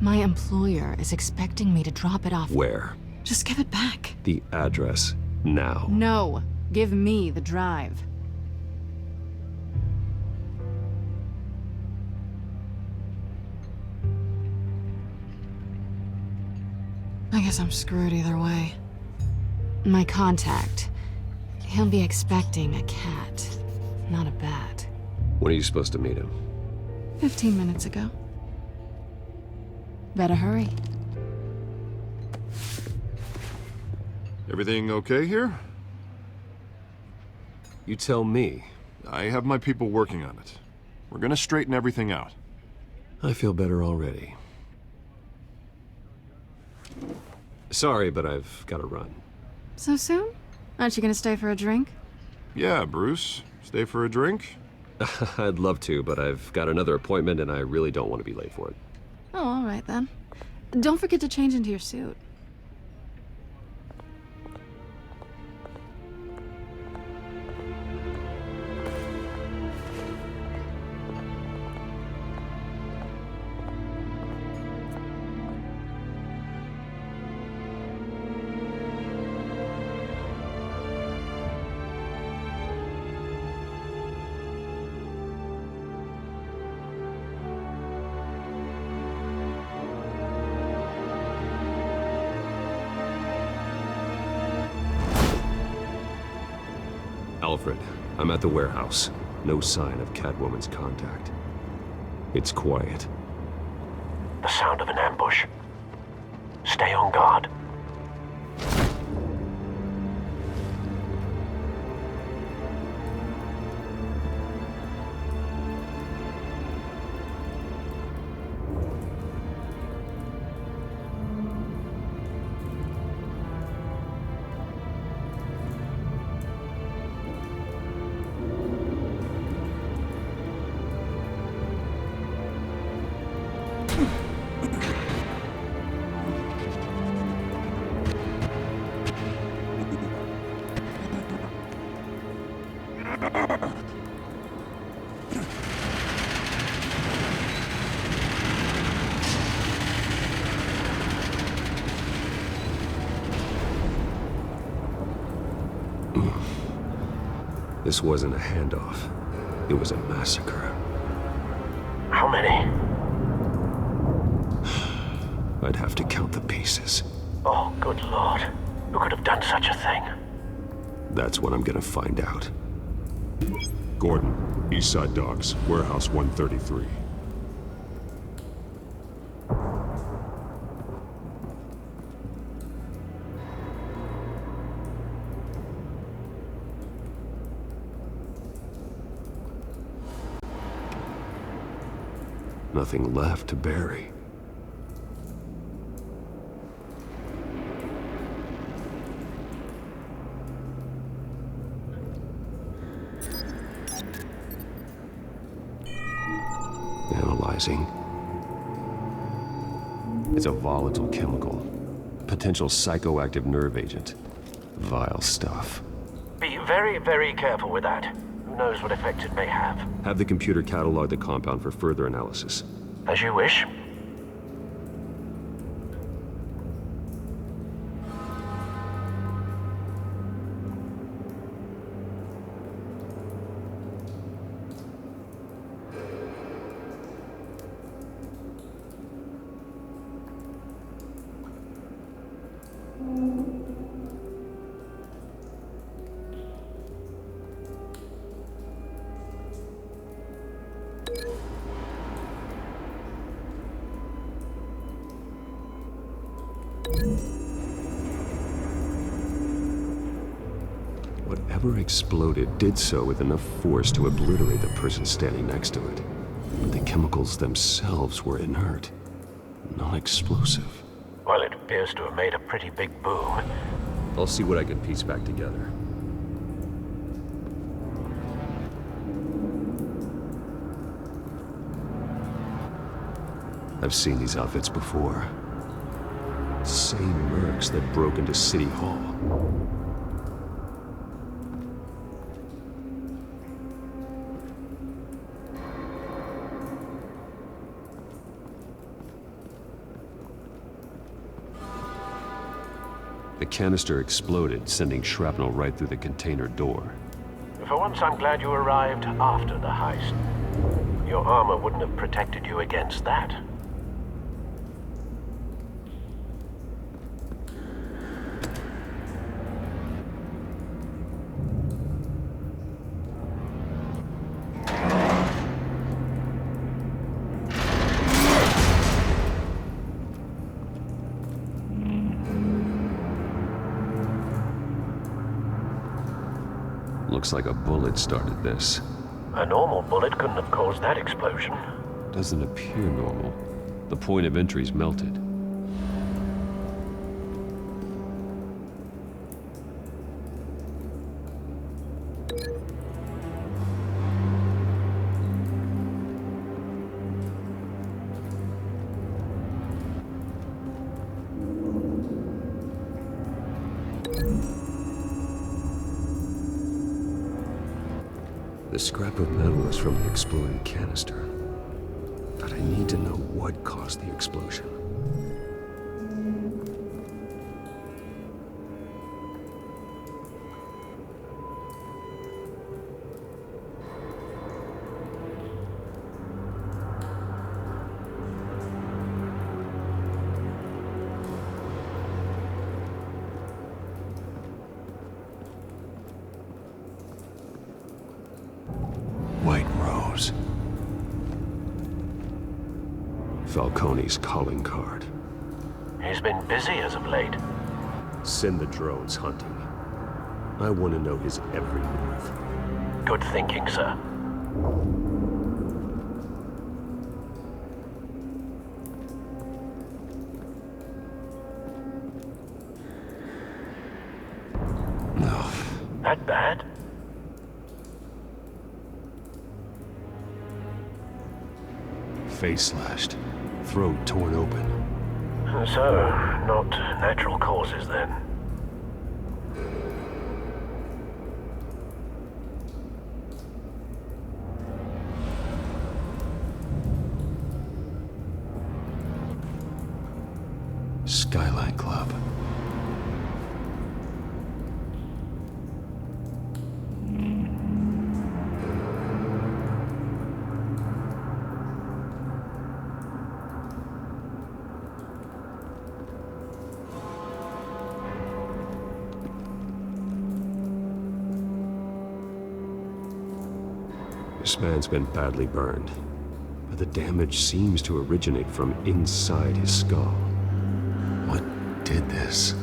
My employer is expecting me to drop it off. Where? Just give it back. The address, now. No, give me the drive. I guess I'm screwed either way. My contact, he'll be expecting a cat, not a bat. When are you supposed to meet him? 15 minutes ago. Better hurry. Everything okay here? You tell me. I have my people working on it. We're gonna straighten everything out. I feel better already. Sorry, but I've got to run. So soon? Aren't you gonna stay for a drink? Yeah, Bruce. Stay for a drink? I'd love to, but I've got another appointment and I really don't want to be late for it. Oh, all right then. Don't forget to change into your suit. Alfred, I'm at the warehouse. No sign of Catwoman's contact. It's quiet. The sound of an ambush. Stay on guard. This wasn't a handoff. It was a massacre. many? I'd have to count the pieces. Oh, good lord. Who could have done such a thing? That's what I'm gonna find out. Gordon, Eastside Docks, Warehouse 133. Nothing left to bury. Analyzing. It's a volatile chemical. Potential psychoactive nerve agent. Vile stuff. Be very, very careful with that. Who knows what effect it may have. Have the computer catalog the compound for further analysis. As you wish. Whatever exploded did so with enough force to obliterate the person standing next to it. But the chemicals themselves were inert, non-explosive. Well, it appears to have made a pretty big boom. I'll see what I can piece back together. I've seen these outfits before. Same mercs that broke into City Hall. The canister exploded, sending shrapnel right through the container door. For once, I'm glad you arrived after the heist. Your armor wouldn't have protected you against that. Looks like a bullet started this. A normal bullet couldn't have caused that explosion. Doesn't appear normal. The point of entry's melted. The scrap of metal is from the exploded canister. But I need to know what caused the explosion. White Rose. Falcone's calling card. He's been busy as of late. Send the drones hunting. I want to know his every move. Good thinking, sir. No. That bad? Face slashed. Throat torn open. So, not natural causes then. Skyline Club. This man's been badly burned, but the damage seems to originate from inside his skull. What did this?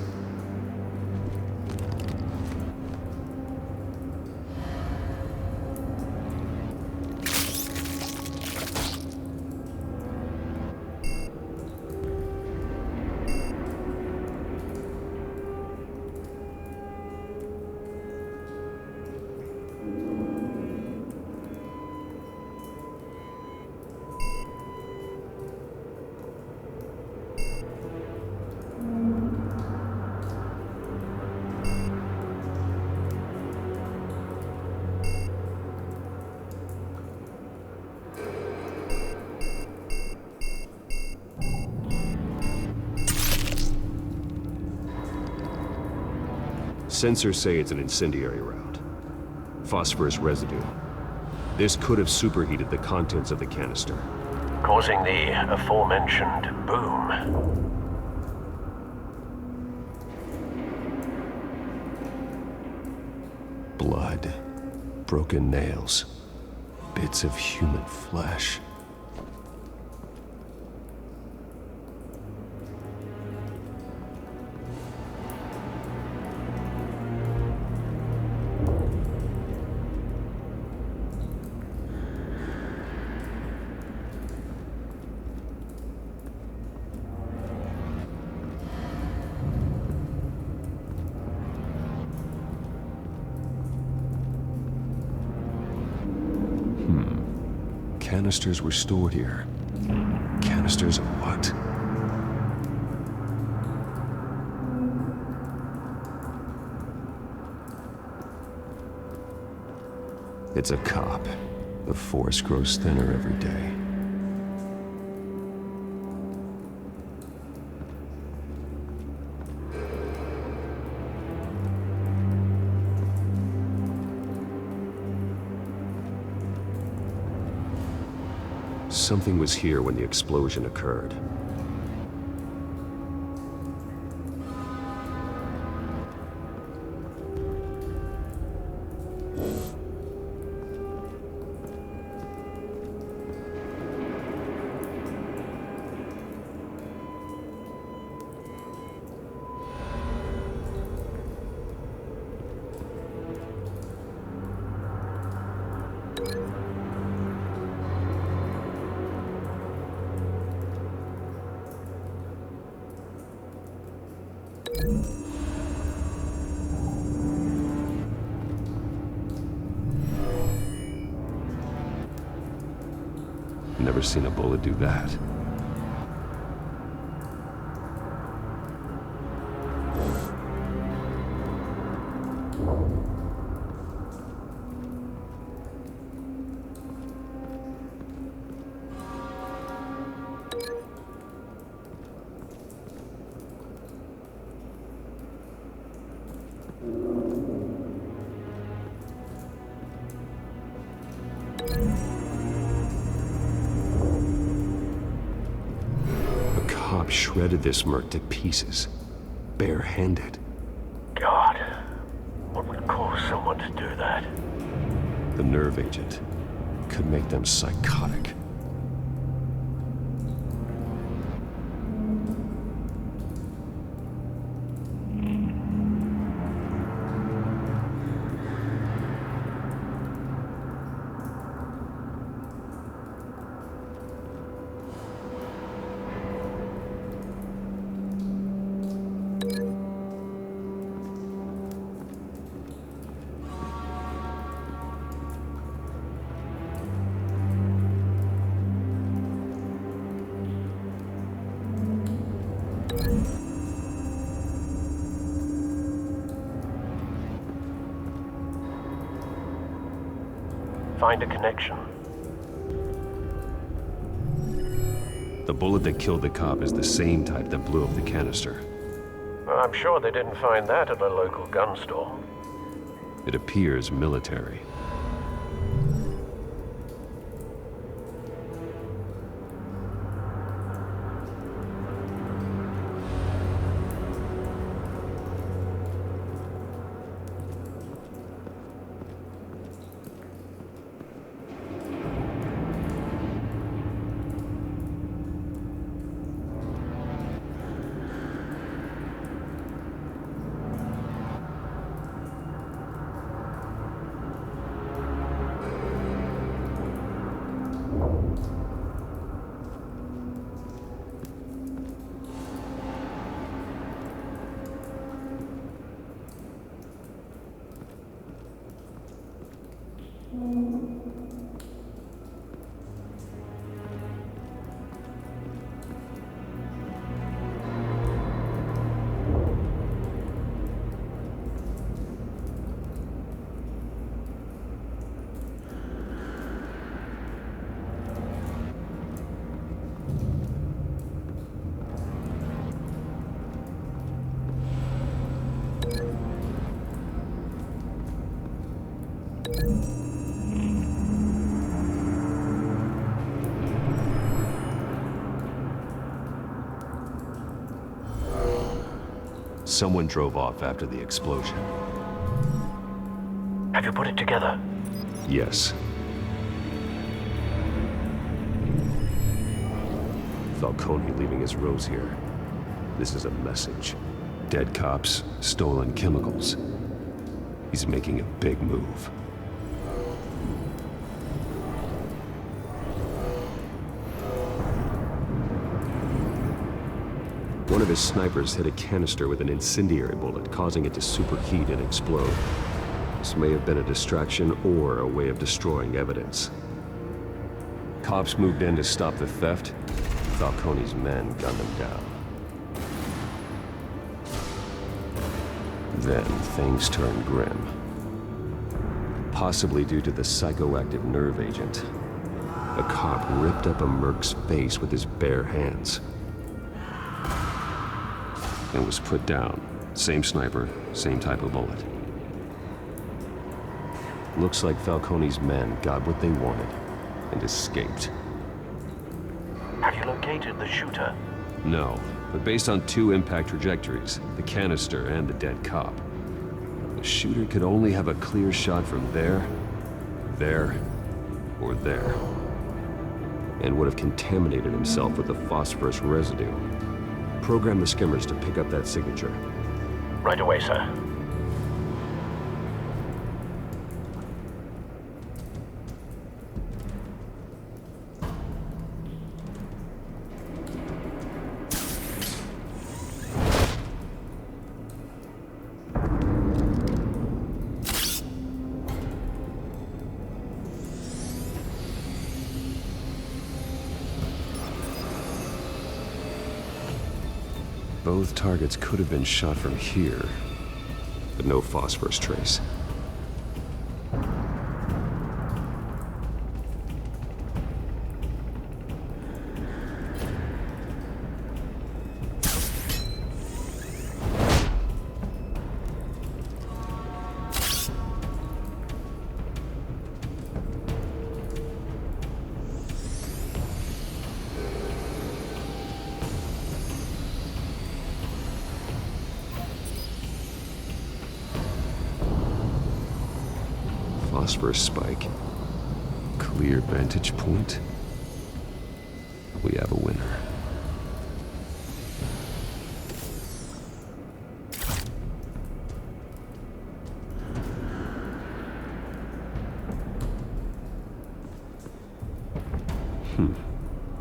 Sensors say it's an incendiary route. Phosphorus residue. This could have superheated the contents of the canister, causing the aforementioned boom. Blood, broken nails, bits of human flesh. Canisters were stored here. Canisters of what? It's a cop. The force grows thinner every day. Something was here when the explosion occurred. Never seen a bullet do that. Shredded this merc to pieces, bare-handed. God, what would cause someone to do that? The nerve agent could make them psychotic. Find a connection. The bullet that killed the cop is the same type that blew up the canister. Well, I'm sure they didn't find that at a local gun store. It appears military. Someone drove off after the explosion. Have you put it together? Yes. Falcone leaving his rose here. This is a message. Dead cops, stolen chemicals. He's making a big move. One of his snipers hit a canister with an incendiary bullet, causing it to superheat and explode. This may have been a distraction or a way of destroying evidence. Cops moved in to stop the theft. Falcone's men gunned them down. Then things turned grim. Possibly due to the psychoactive nerve agent. A cop ripped up a merc's face with his bare hands. And was put down. Same sniper, same type of bullet. Looks like Falcone's men got what they wanted and escaped. Have you located the shooter? No, but based on 2 impact trajectories, the canister and the dead cop, the shooter could only have a clear shot from there, or there, and would have contaminated himself with the phosphorus residue. Program the skimmers to pick up that signature. Right away, sir. Both targets could have been shot from here, but no phosphorus trace. Phosphorus spike. Clear vantage point. We have a winner.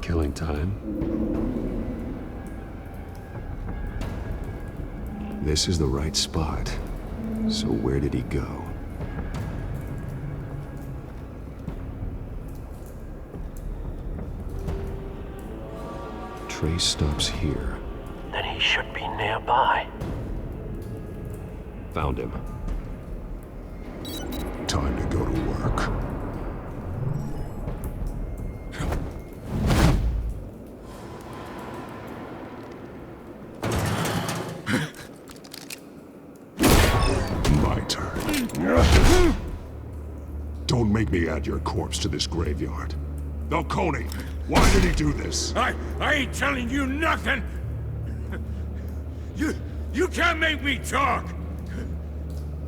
Killing time. This is the right spot. So where did he go? Trace stops here. Then he should be nearby. Found him. Time to go to work. My turn. Don't make me add your corpse to this graveyard. Falcone, why did he do this? I ain't telling you nothing! You can't make me talk!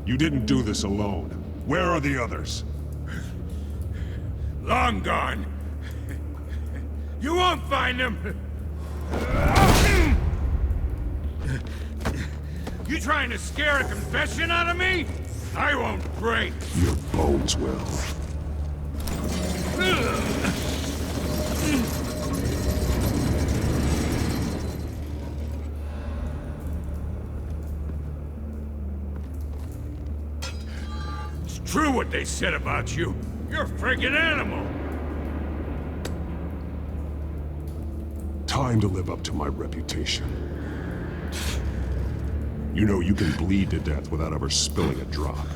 You didn't do this alone. Where are the others? Long gone. You won't find them! You trying to scare a confession out of me? I won't break! Your bones will. It's true what they said about you. You're a friggin' animal. Time to live up to my reputation. You know you can bleed to death without ever spilling a drop.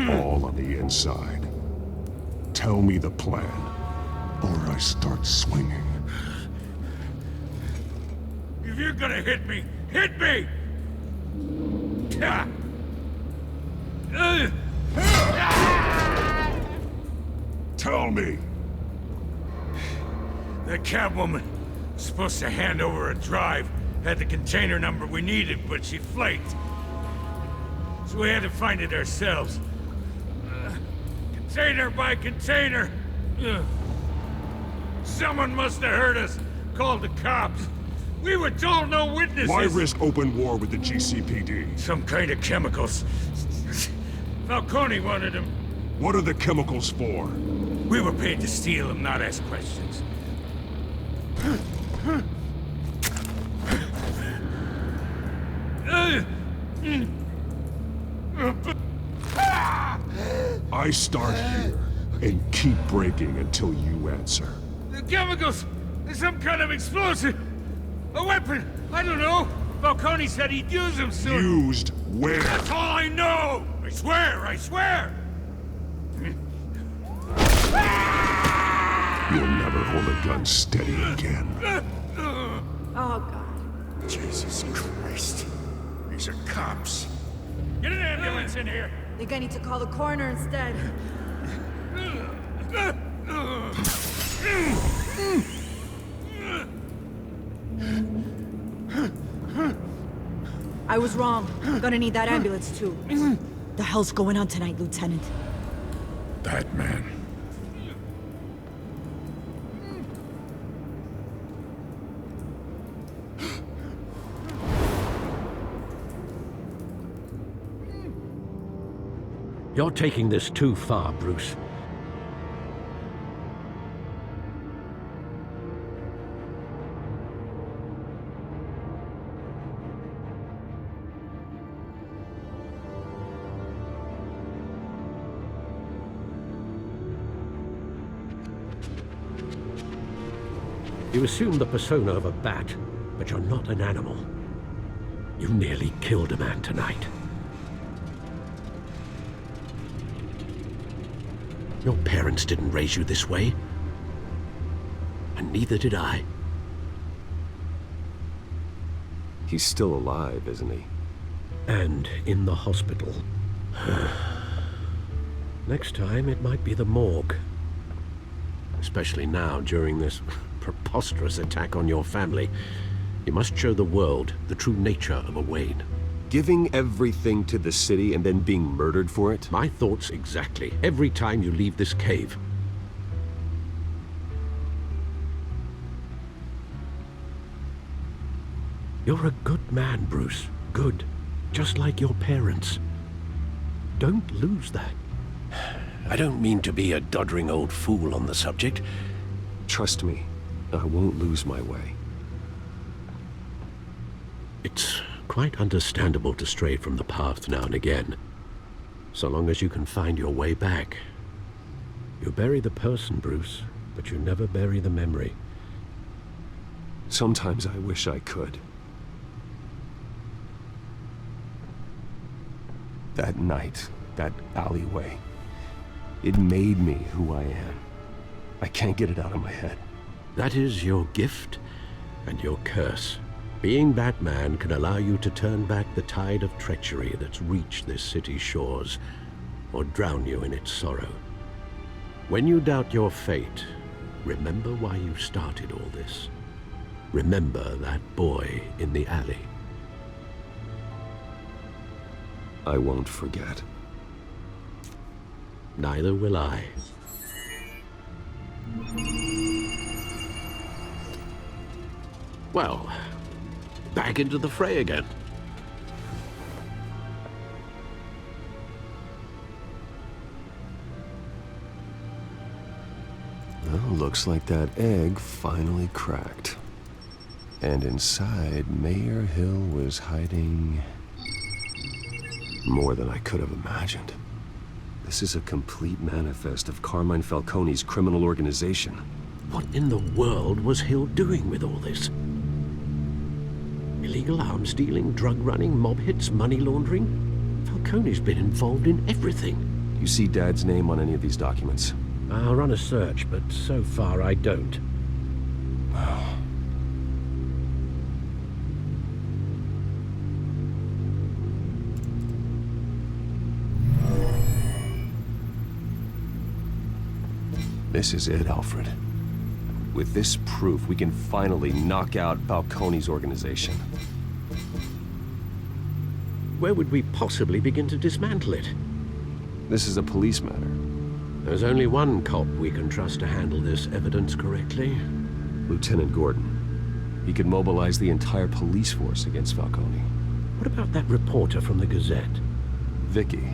All on the inside. Tell me the plan, or I start swinging. If you're gonna hit me, hit me! Tell me! The Catwoman is supposed to hand over a drive Had the container number we needed, but she flaked. So we had to find it ourselves. Container by container. Someone must have heard us. Called the cops. We were told no witnesses. Why risk open war with the GCPD? Some kind of chemicals. Falcone wanted them. What are the chemicals for? We were paid to steal them, not ask questions. I start here and keep breaking until you answer. The chemicals! There's some kind of explosive! A weapon! I don't know! Falcone said he'd use them soon! Used where? That's all I know! I swear! I swear! You'll never hold a gun steady again. Oh, God. Jesus Christ. These are cops. Get an ambulance in here! Think I need to call the coroner instead. I was wrong. I'm gonna need that ambulance, too. The hell's going on tonight, Lieutenant? That man. You're taking this too far, Bruce. You assume the persona of a bat, but you're not an animal. You nearly killed a man tonight. Your parents didn't raise you this way. And neither did I. He's still alive, isn't he? And in the hospital. Next time, it might be the morgue. Especially now, during this preposterous attack on your family. You must show the world the true nature of a Wayne. Giving everything to the city and then being murdered for it? My thoughts exactly. Every time you leave this cave. You're a good man, Bruce. Good. Just like your parents. Don't lose that. I don't mean to be a doddering old fool on the subject. Trust me, I won't lose my way. It's quite understandable to stray from the path now and again, so long as you can find your way back. You bury the person, Bruce, but you never bury the memory. Sometimes I wish I could. That night, that alleyway, it made me who I am. I can't get it out of my head. That is your gift and your curse. Being Batman can allow you to turn back the tide of treachery that's reached this city's shores, or drown you in its sorrow. When you doubt your fate, remember why you started all this. Remember that boy in the alley. I won't forget. Neither will I. Well, back into the fray again. Well, looks like that egg finally cracked. And inside, Mayor Hill was hiding more than I could have imagined. This is a complete manifest of Carmine Falcone's criminal organization. What in the world was Hill doing with all this? Illegal arms dealing, drug running, mob hits, money laundering? Falcone's been involved in everything. You see Dad's name on any of these documents? I'll run a search, but so far I don't. This is it, Alfred. With this proof, we can finally knock out Falcone's organization. Where would we possibly begin to dismantle it? This is a police matter. There's only one cop we can trust to handle this evidence correctly. Lieutenant Gordon. He could mobilize the entire police force against Falcone. What about that reporter from the Gazette? Vicky.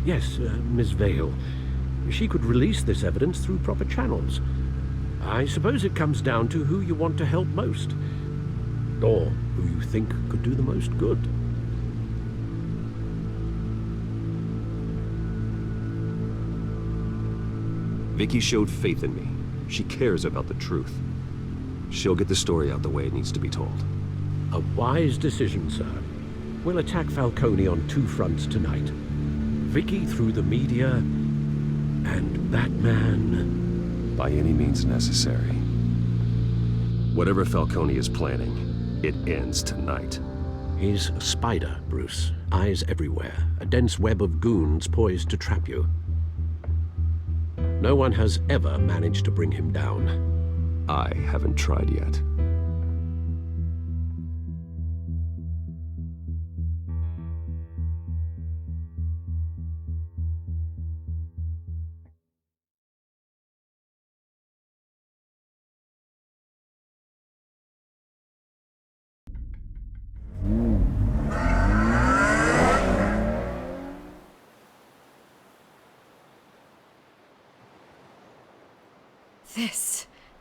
Yes, Miss Vale. She could release this evidence through proper channels. I suppose it comes down to who you want to help most. Or who you think could do the most good. Vicky showed faith in me. She cares about the truth. She'll get the story out the way it needs to be told. A wise decision, sir. We'll attack Falcone on two fronts tonight. Vicky through the media, and that man... By any means necessary. Whatever Falcone is planning, it ends tonight. He's a spider, Bruce. Eyes everywhere. A dense web of goons poised to trap you. No one has ever managed to bring him down. I haven't tried yet.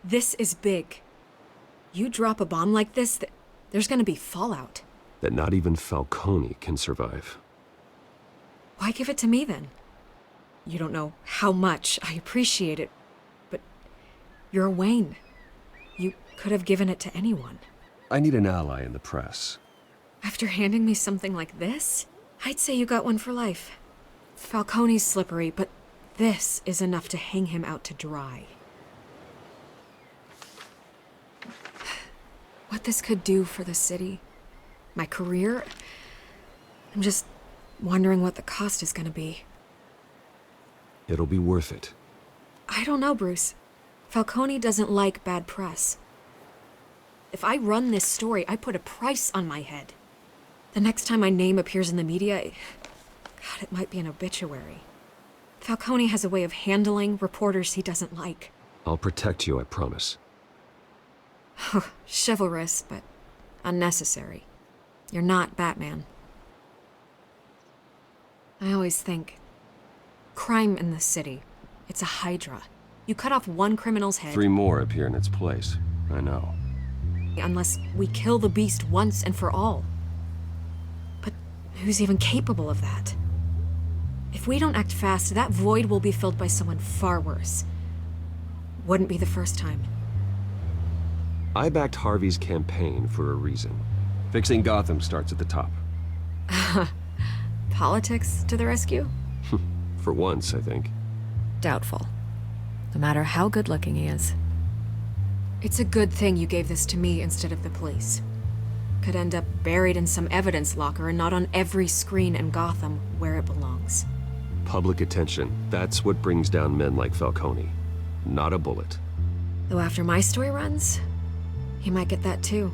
This is big. You drop a bomb like this, there's gonna be fallout. That not even Falcone can survive. Why give it to me then? You don't know how much I appreciate it, but you're Wayne. You could have given it to anyone. I need an ally in the press. After handing me something like this, I'd say you got one for life. Falcone's slippery, but this is enough to hang him out to dry. What this could do for the city, my career, I'm just wondering what the cost is gonna be. It'll be worth it. I don't know, Bruce. Falcone doesn't like bad press. If I run this story, I put a price on my head. The next time my name appears in the media, God, it might be an obituary. Falcone has a way of handling reporters he doesn't like. I'll protect you, I promise. Chivalrous, but unnecessary. You're not Batman. I always think, crime in the city, it's a hydra. You cut off one criminal's head... 3 more appear in its place. I know. Unless we kill the beast once and for all. But who's even capable of that? If we don't act fast, that void will be filled by someone far worse. Wouldn't be the first time. I backed Harvey's campaign for a reason. Fixing Gotham starts at the top. Politics to the rescue? For once, I think. Doubtful. No matter how good-looking he is. It's a good thing you gave this to me instead of the police. Could end up buried in some evidence locker and not on every screen in Gotham where it belongs. Public attention. That's what brings down men like Falcone. Not a bullet. Though after my story runs, he might get that too.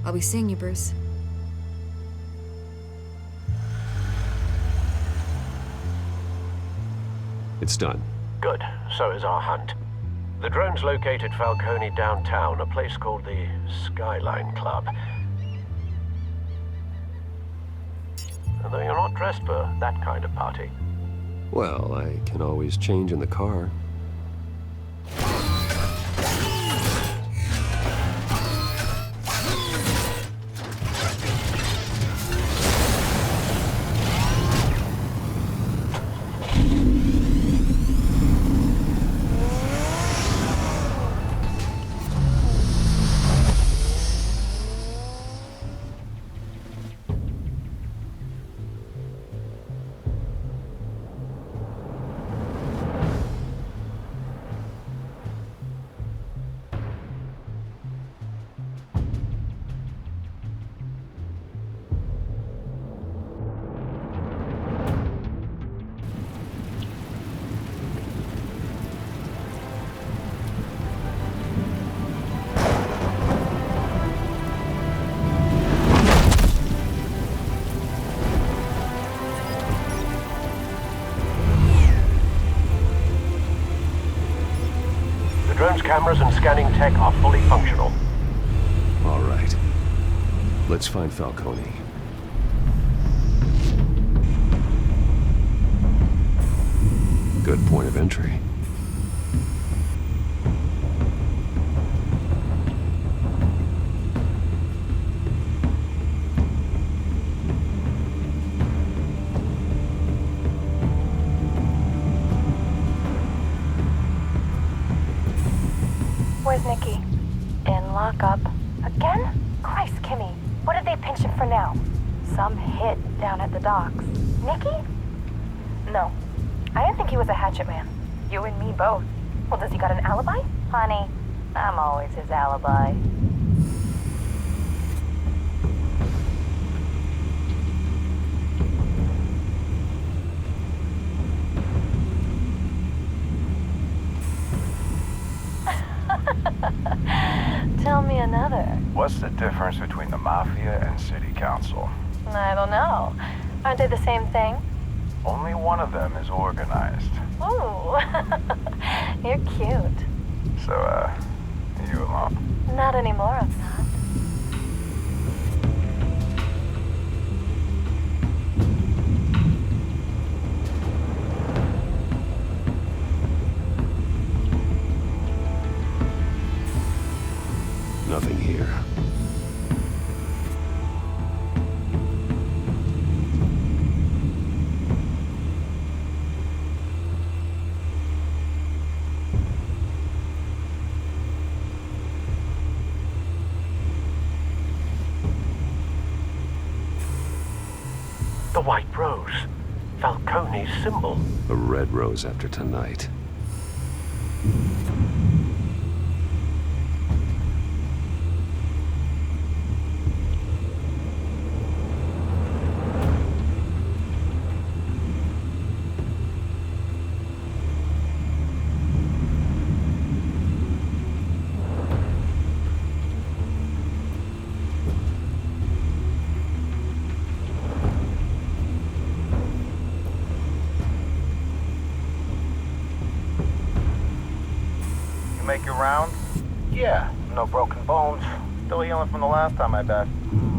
I'll be seeing you, Bruce. It's done. Good. So is our hunt. The drone's located Falcone downtown, a place called the Skyline Club. Although you're not dressed for that kind of party. Well, I can always change in the car. cameras and scanning tech are fully functional. All right. Let's find Falcone. Good point of entry. Where's Nicky? In lockup. Again? Christ, Kimmy. What did they pinch him for now? Some hit down at the docks. Nicky? No. I didn't think he was a hatchet man. You and me both. Well, does he got an alibi? Honey, I'm always his alibi. Tell me another. What's the difference between the Mafia and City Council? I don't know. Aren't they the same thing? Only one of them is organized. Ooh. You're cute. So, you alone? Not anymore, I'm not. Nothing here. The White Rose. Falcone's symbol. A red rose after tonight. Make your round? Yeah, no broken bones. Still healing from the last time, I bet.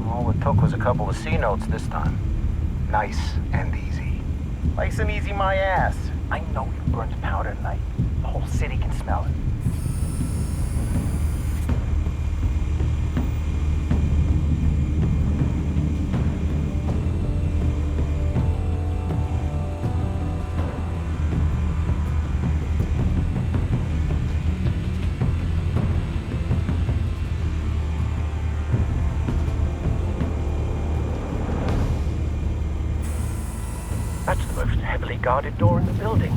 All it took was a couple of C notes this time. Nice and easy. Nice and easy my ass. I know you burned powder tonight. The whole city can smell it. That's the most heavily guarded door in the building.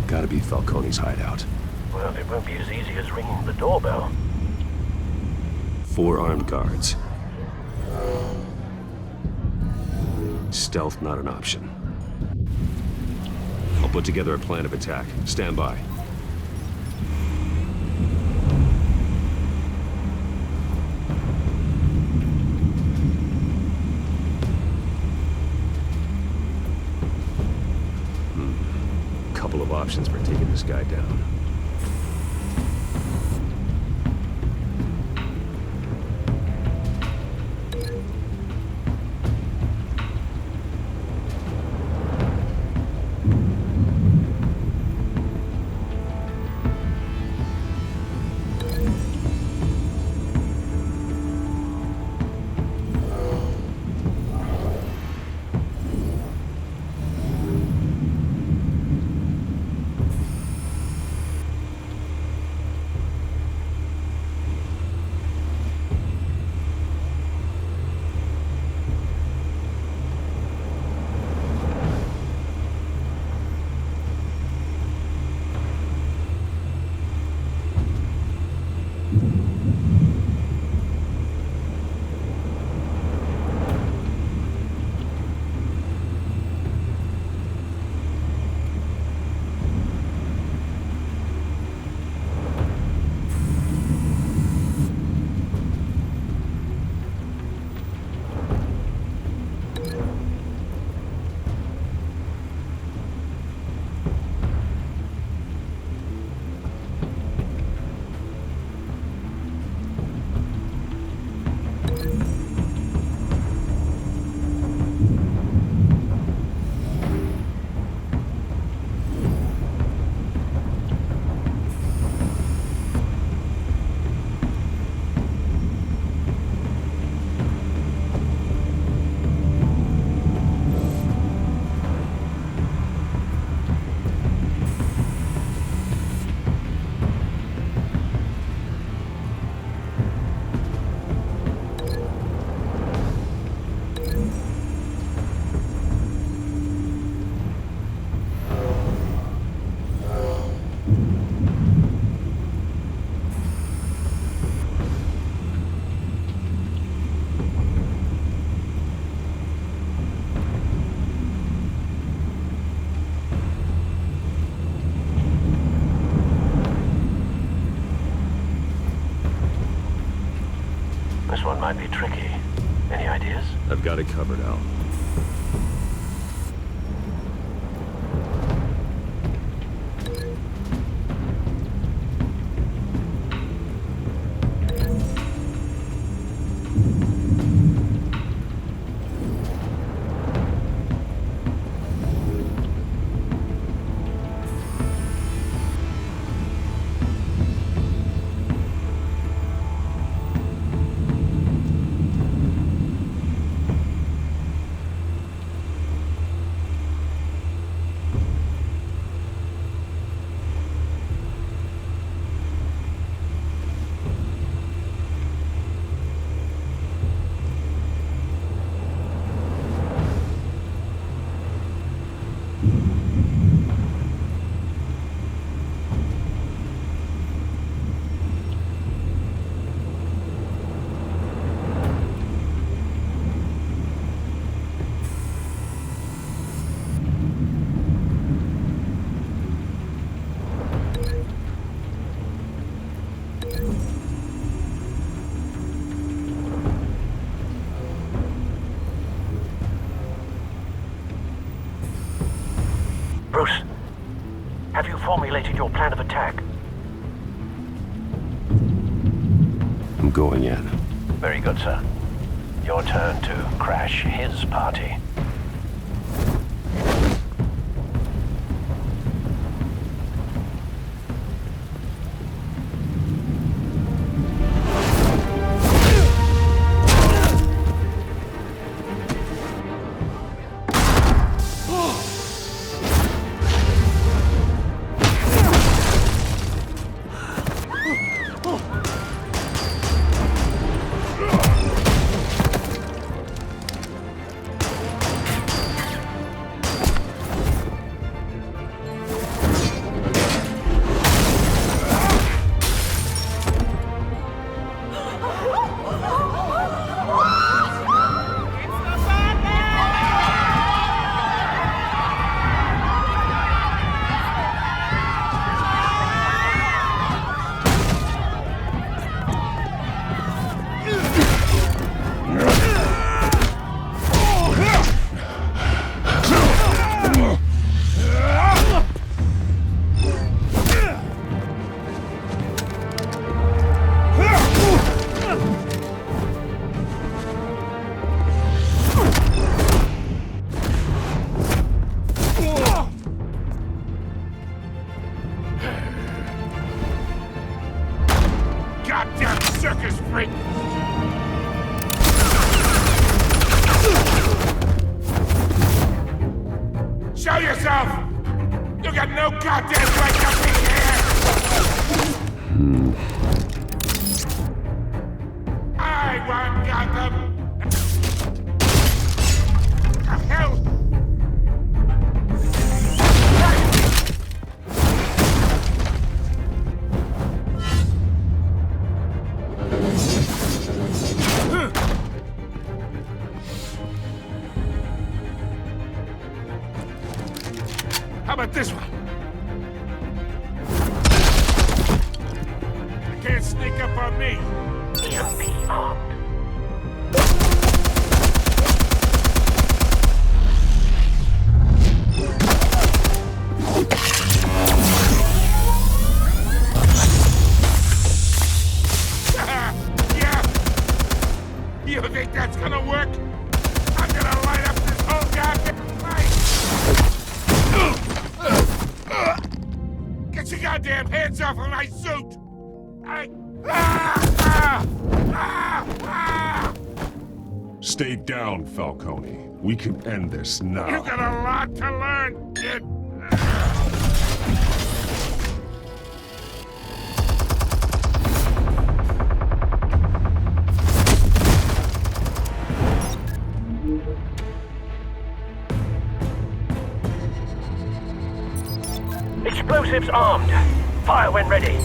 Gotta be Falcone's hideout. Well, it won't be as easy as ringing the doorbell. 4 armed guards. Stealth not an option. I'll put together a plan of attack. Stand by. Couple of options for taking this guy down. This one might be tricky. Any ideas? I've got it covered, Al. Bruce, have you formulated your plan of attack? I'm going in. Very good, sir. Your turn to crash his party. Goddamn circus freak! Show yourself! You got no goddamn right to be here! I want Gotham! The hell? How about this one? You can't sneak up on me. EMP armed. Yeah. You think that's gonna work? I'm gonna light up this whole goddamn place. Get your goddamn hands off of my suit! Stay down, Falcone. We can end this now. You got a lot to learn, kid. Explosives armed. Fire when ready.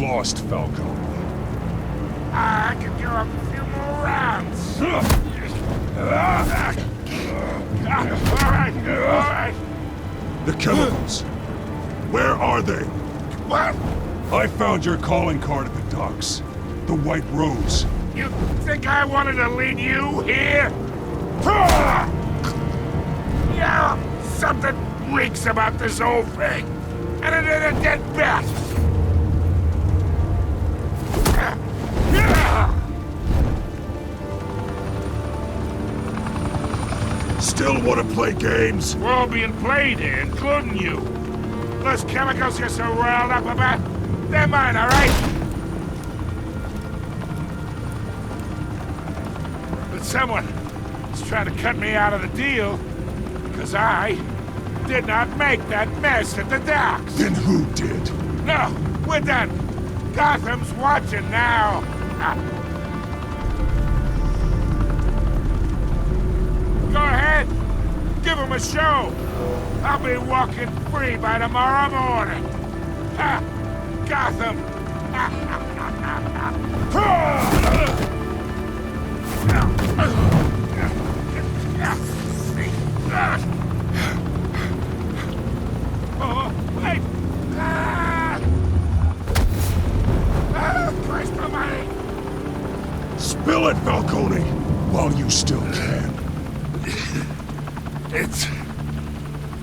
lost, Falcone. I could go a few more rounds. All right. The chemicals. Where are they? What? I found your calling card at the docks. The White Rose. You think I wanted to lead you here? Yeah, something reeks about this whole thing. And it ain't a dead bat. Still want to play games? We're all being played here, including you. Those chemicals you're so riled up about, they're mine, all right? But someone is trying to cut me out of the deal because I did not make that mess at the docks. Then who did? No, we're done. Gotham's watching now. Go ahead. Give him a show. I'll be walking free by tomorrow morning. Ha! Gotham. Oh, wait. Christ almighty. Spill it, Falcone, while you still can. It's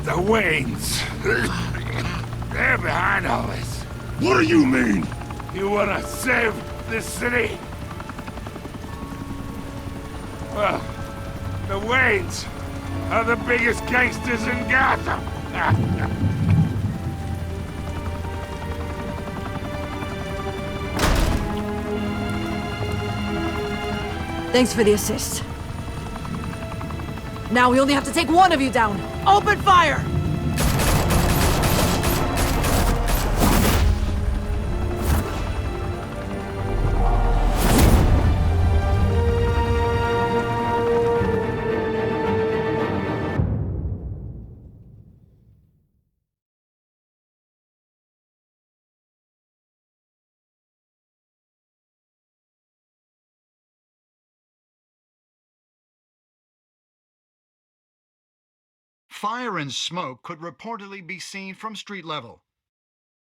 the Waynes. They're behind all this. What do you mean? You wanna save this city? Well, the Waynes are the biggest gangsters in Gotham. Thanks for the assist. Now we only have to take one of you down. Open fire! Fire and smoke could reportedly be seen from street level.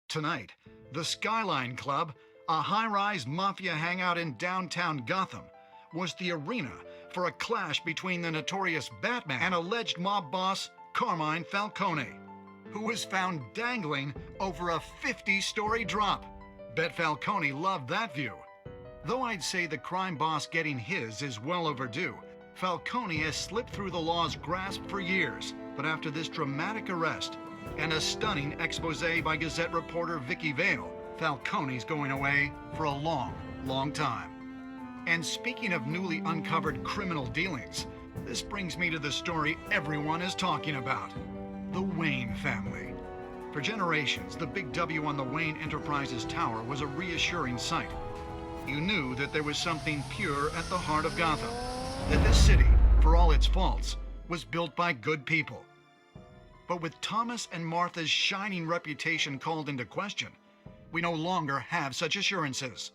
Tonight, the Skyline Club, a high-rise mafia hangout in downtown Gotham, was the arena for a clash between the notorious Batman and alleged mob boss Carmine Falcone, who was found dangling over a 50-story drop. Bet Falcone loved that view. Though I'd say the crime boss getting his is well overdue, Falcone has slipped through the law's grasp for years. But after this dramatic arrest and a stunning expose by Gazette reporter Vicky Vale, Falcone's going away for a long, long time. And speaking of newly uncovered criminal dealings, this brings me to the story everyone is talking about: the Wayne family. For generations, the big W on the Wayne Enterprises Tower was a reassuring sight. You knew that there was something pure at the heart of Gotham, that this city, for all its faults, was built by good people. But with Thomas and Martha's shining reputation called into question, we no longer have such assurances.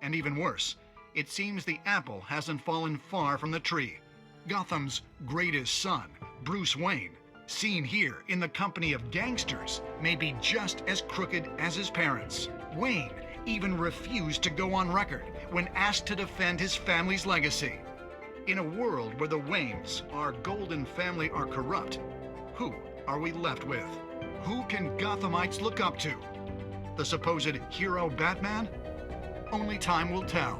And even worse, it seems the apple hasn't fallen far from the tree. Gotham's greatest son, Bruce Wayne, seen here in the company of gangsters, may be just as crooked as his parents. Wayne even refused to go on record when asked to defend his family's legacy. In a world where the Waynes, our golden family, are corrupt, who are we left with? Who can Gothamites look up to? The supposed hero Batman? Only time will tell.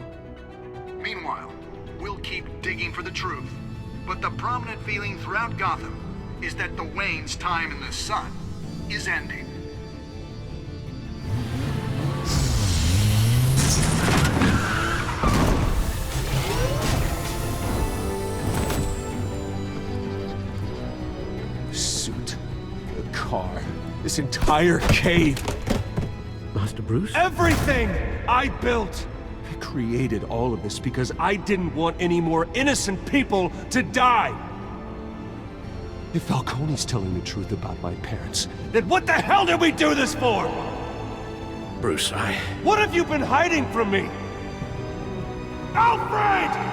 Meanwhile, we'll keep digging for the truth. But the prominent feeling throughout Gotham is that the Waynes' time in the sun is ending. Car. This entire cave. Master Bruce? Everything I built. I created all of this because I didn't want any more innocent people to die. If Falcone's telling the truth about my parents, then what the hell did we do this for? Bruce, What have you been hiding from me? Alfred!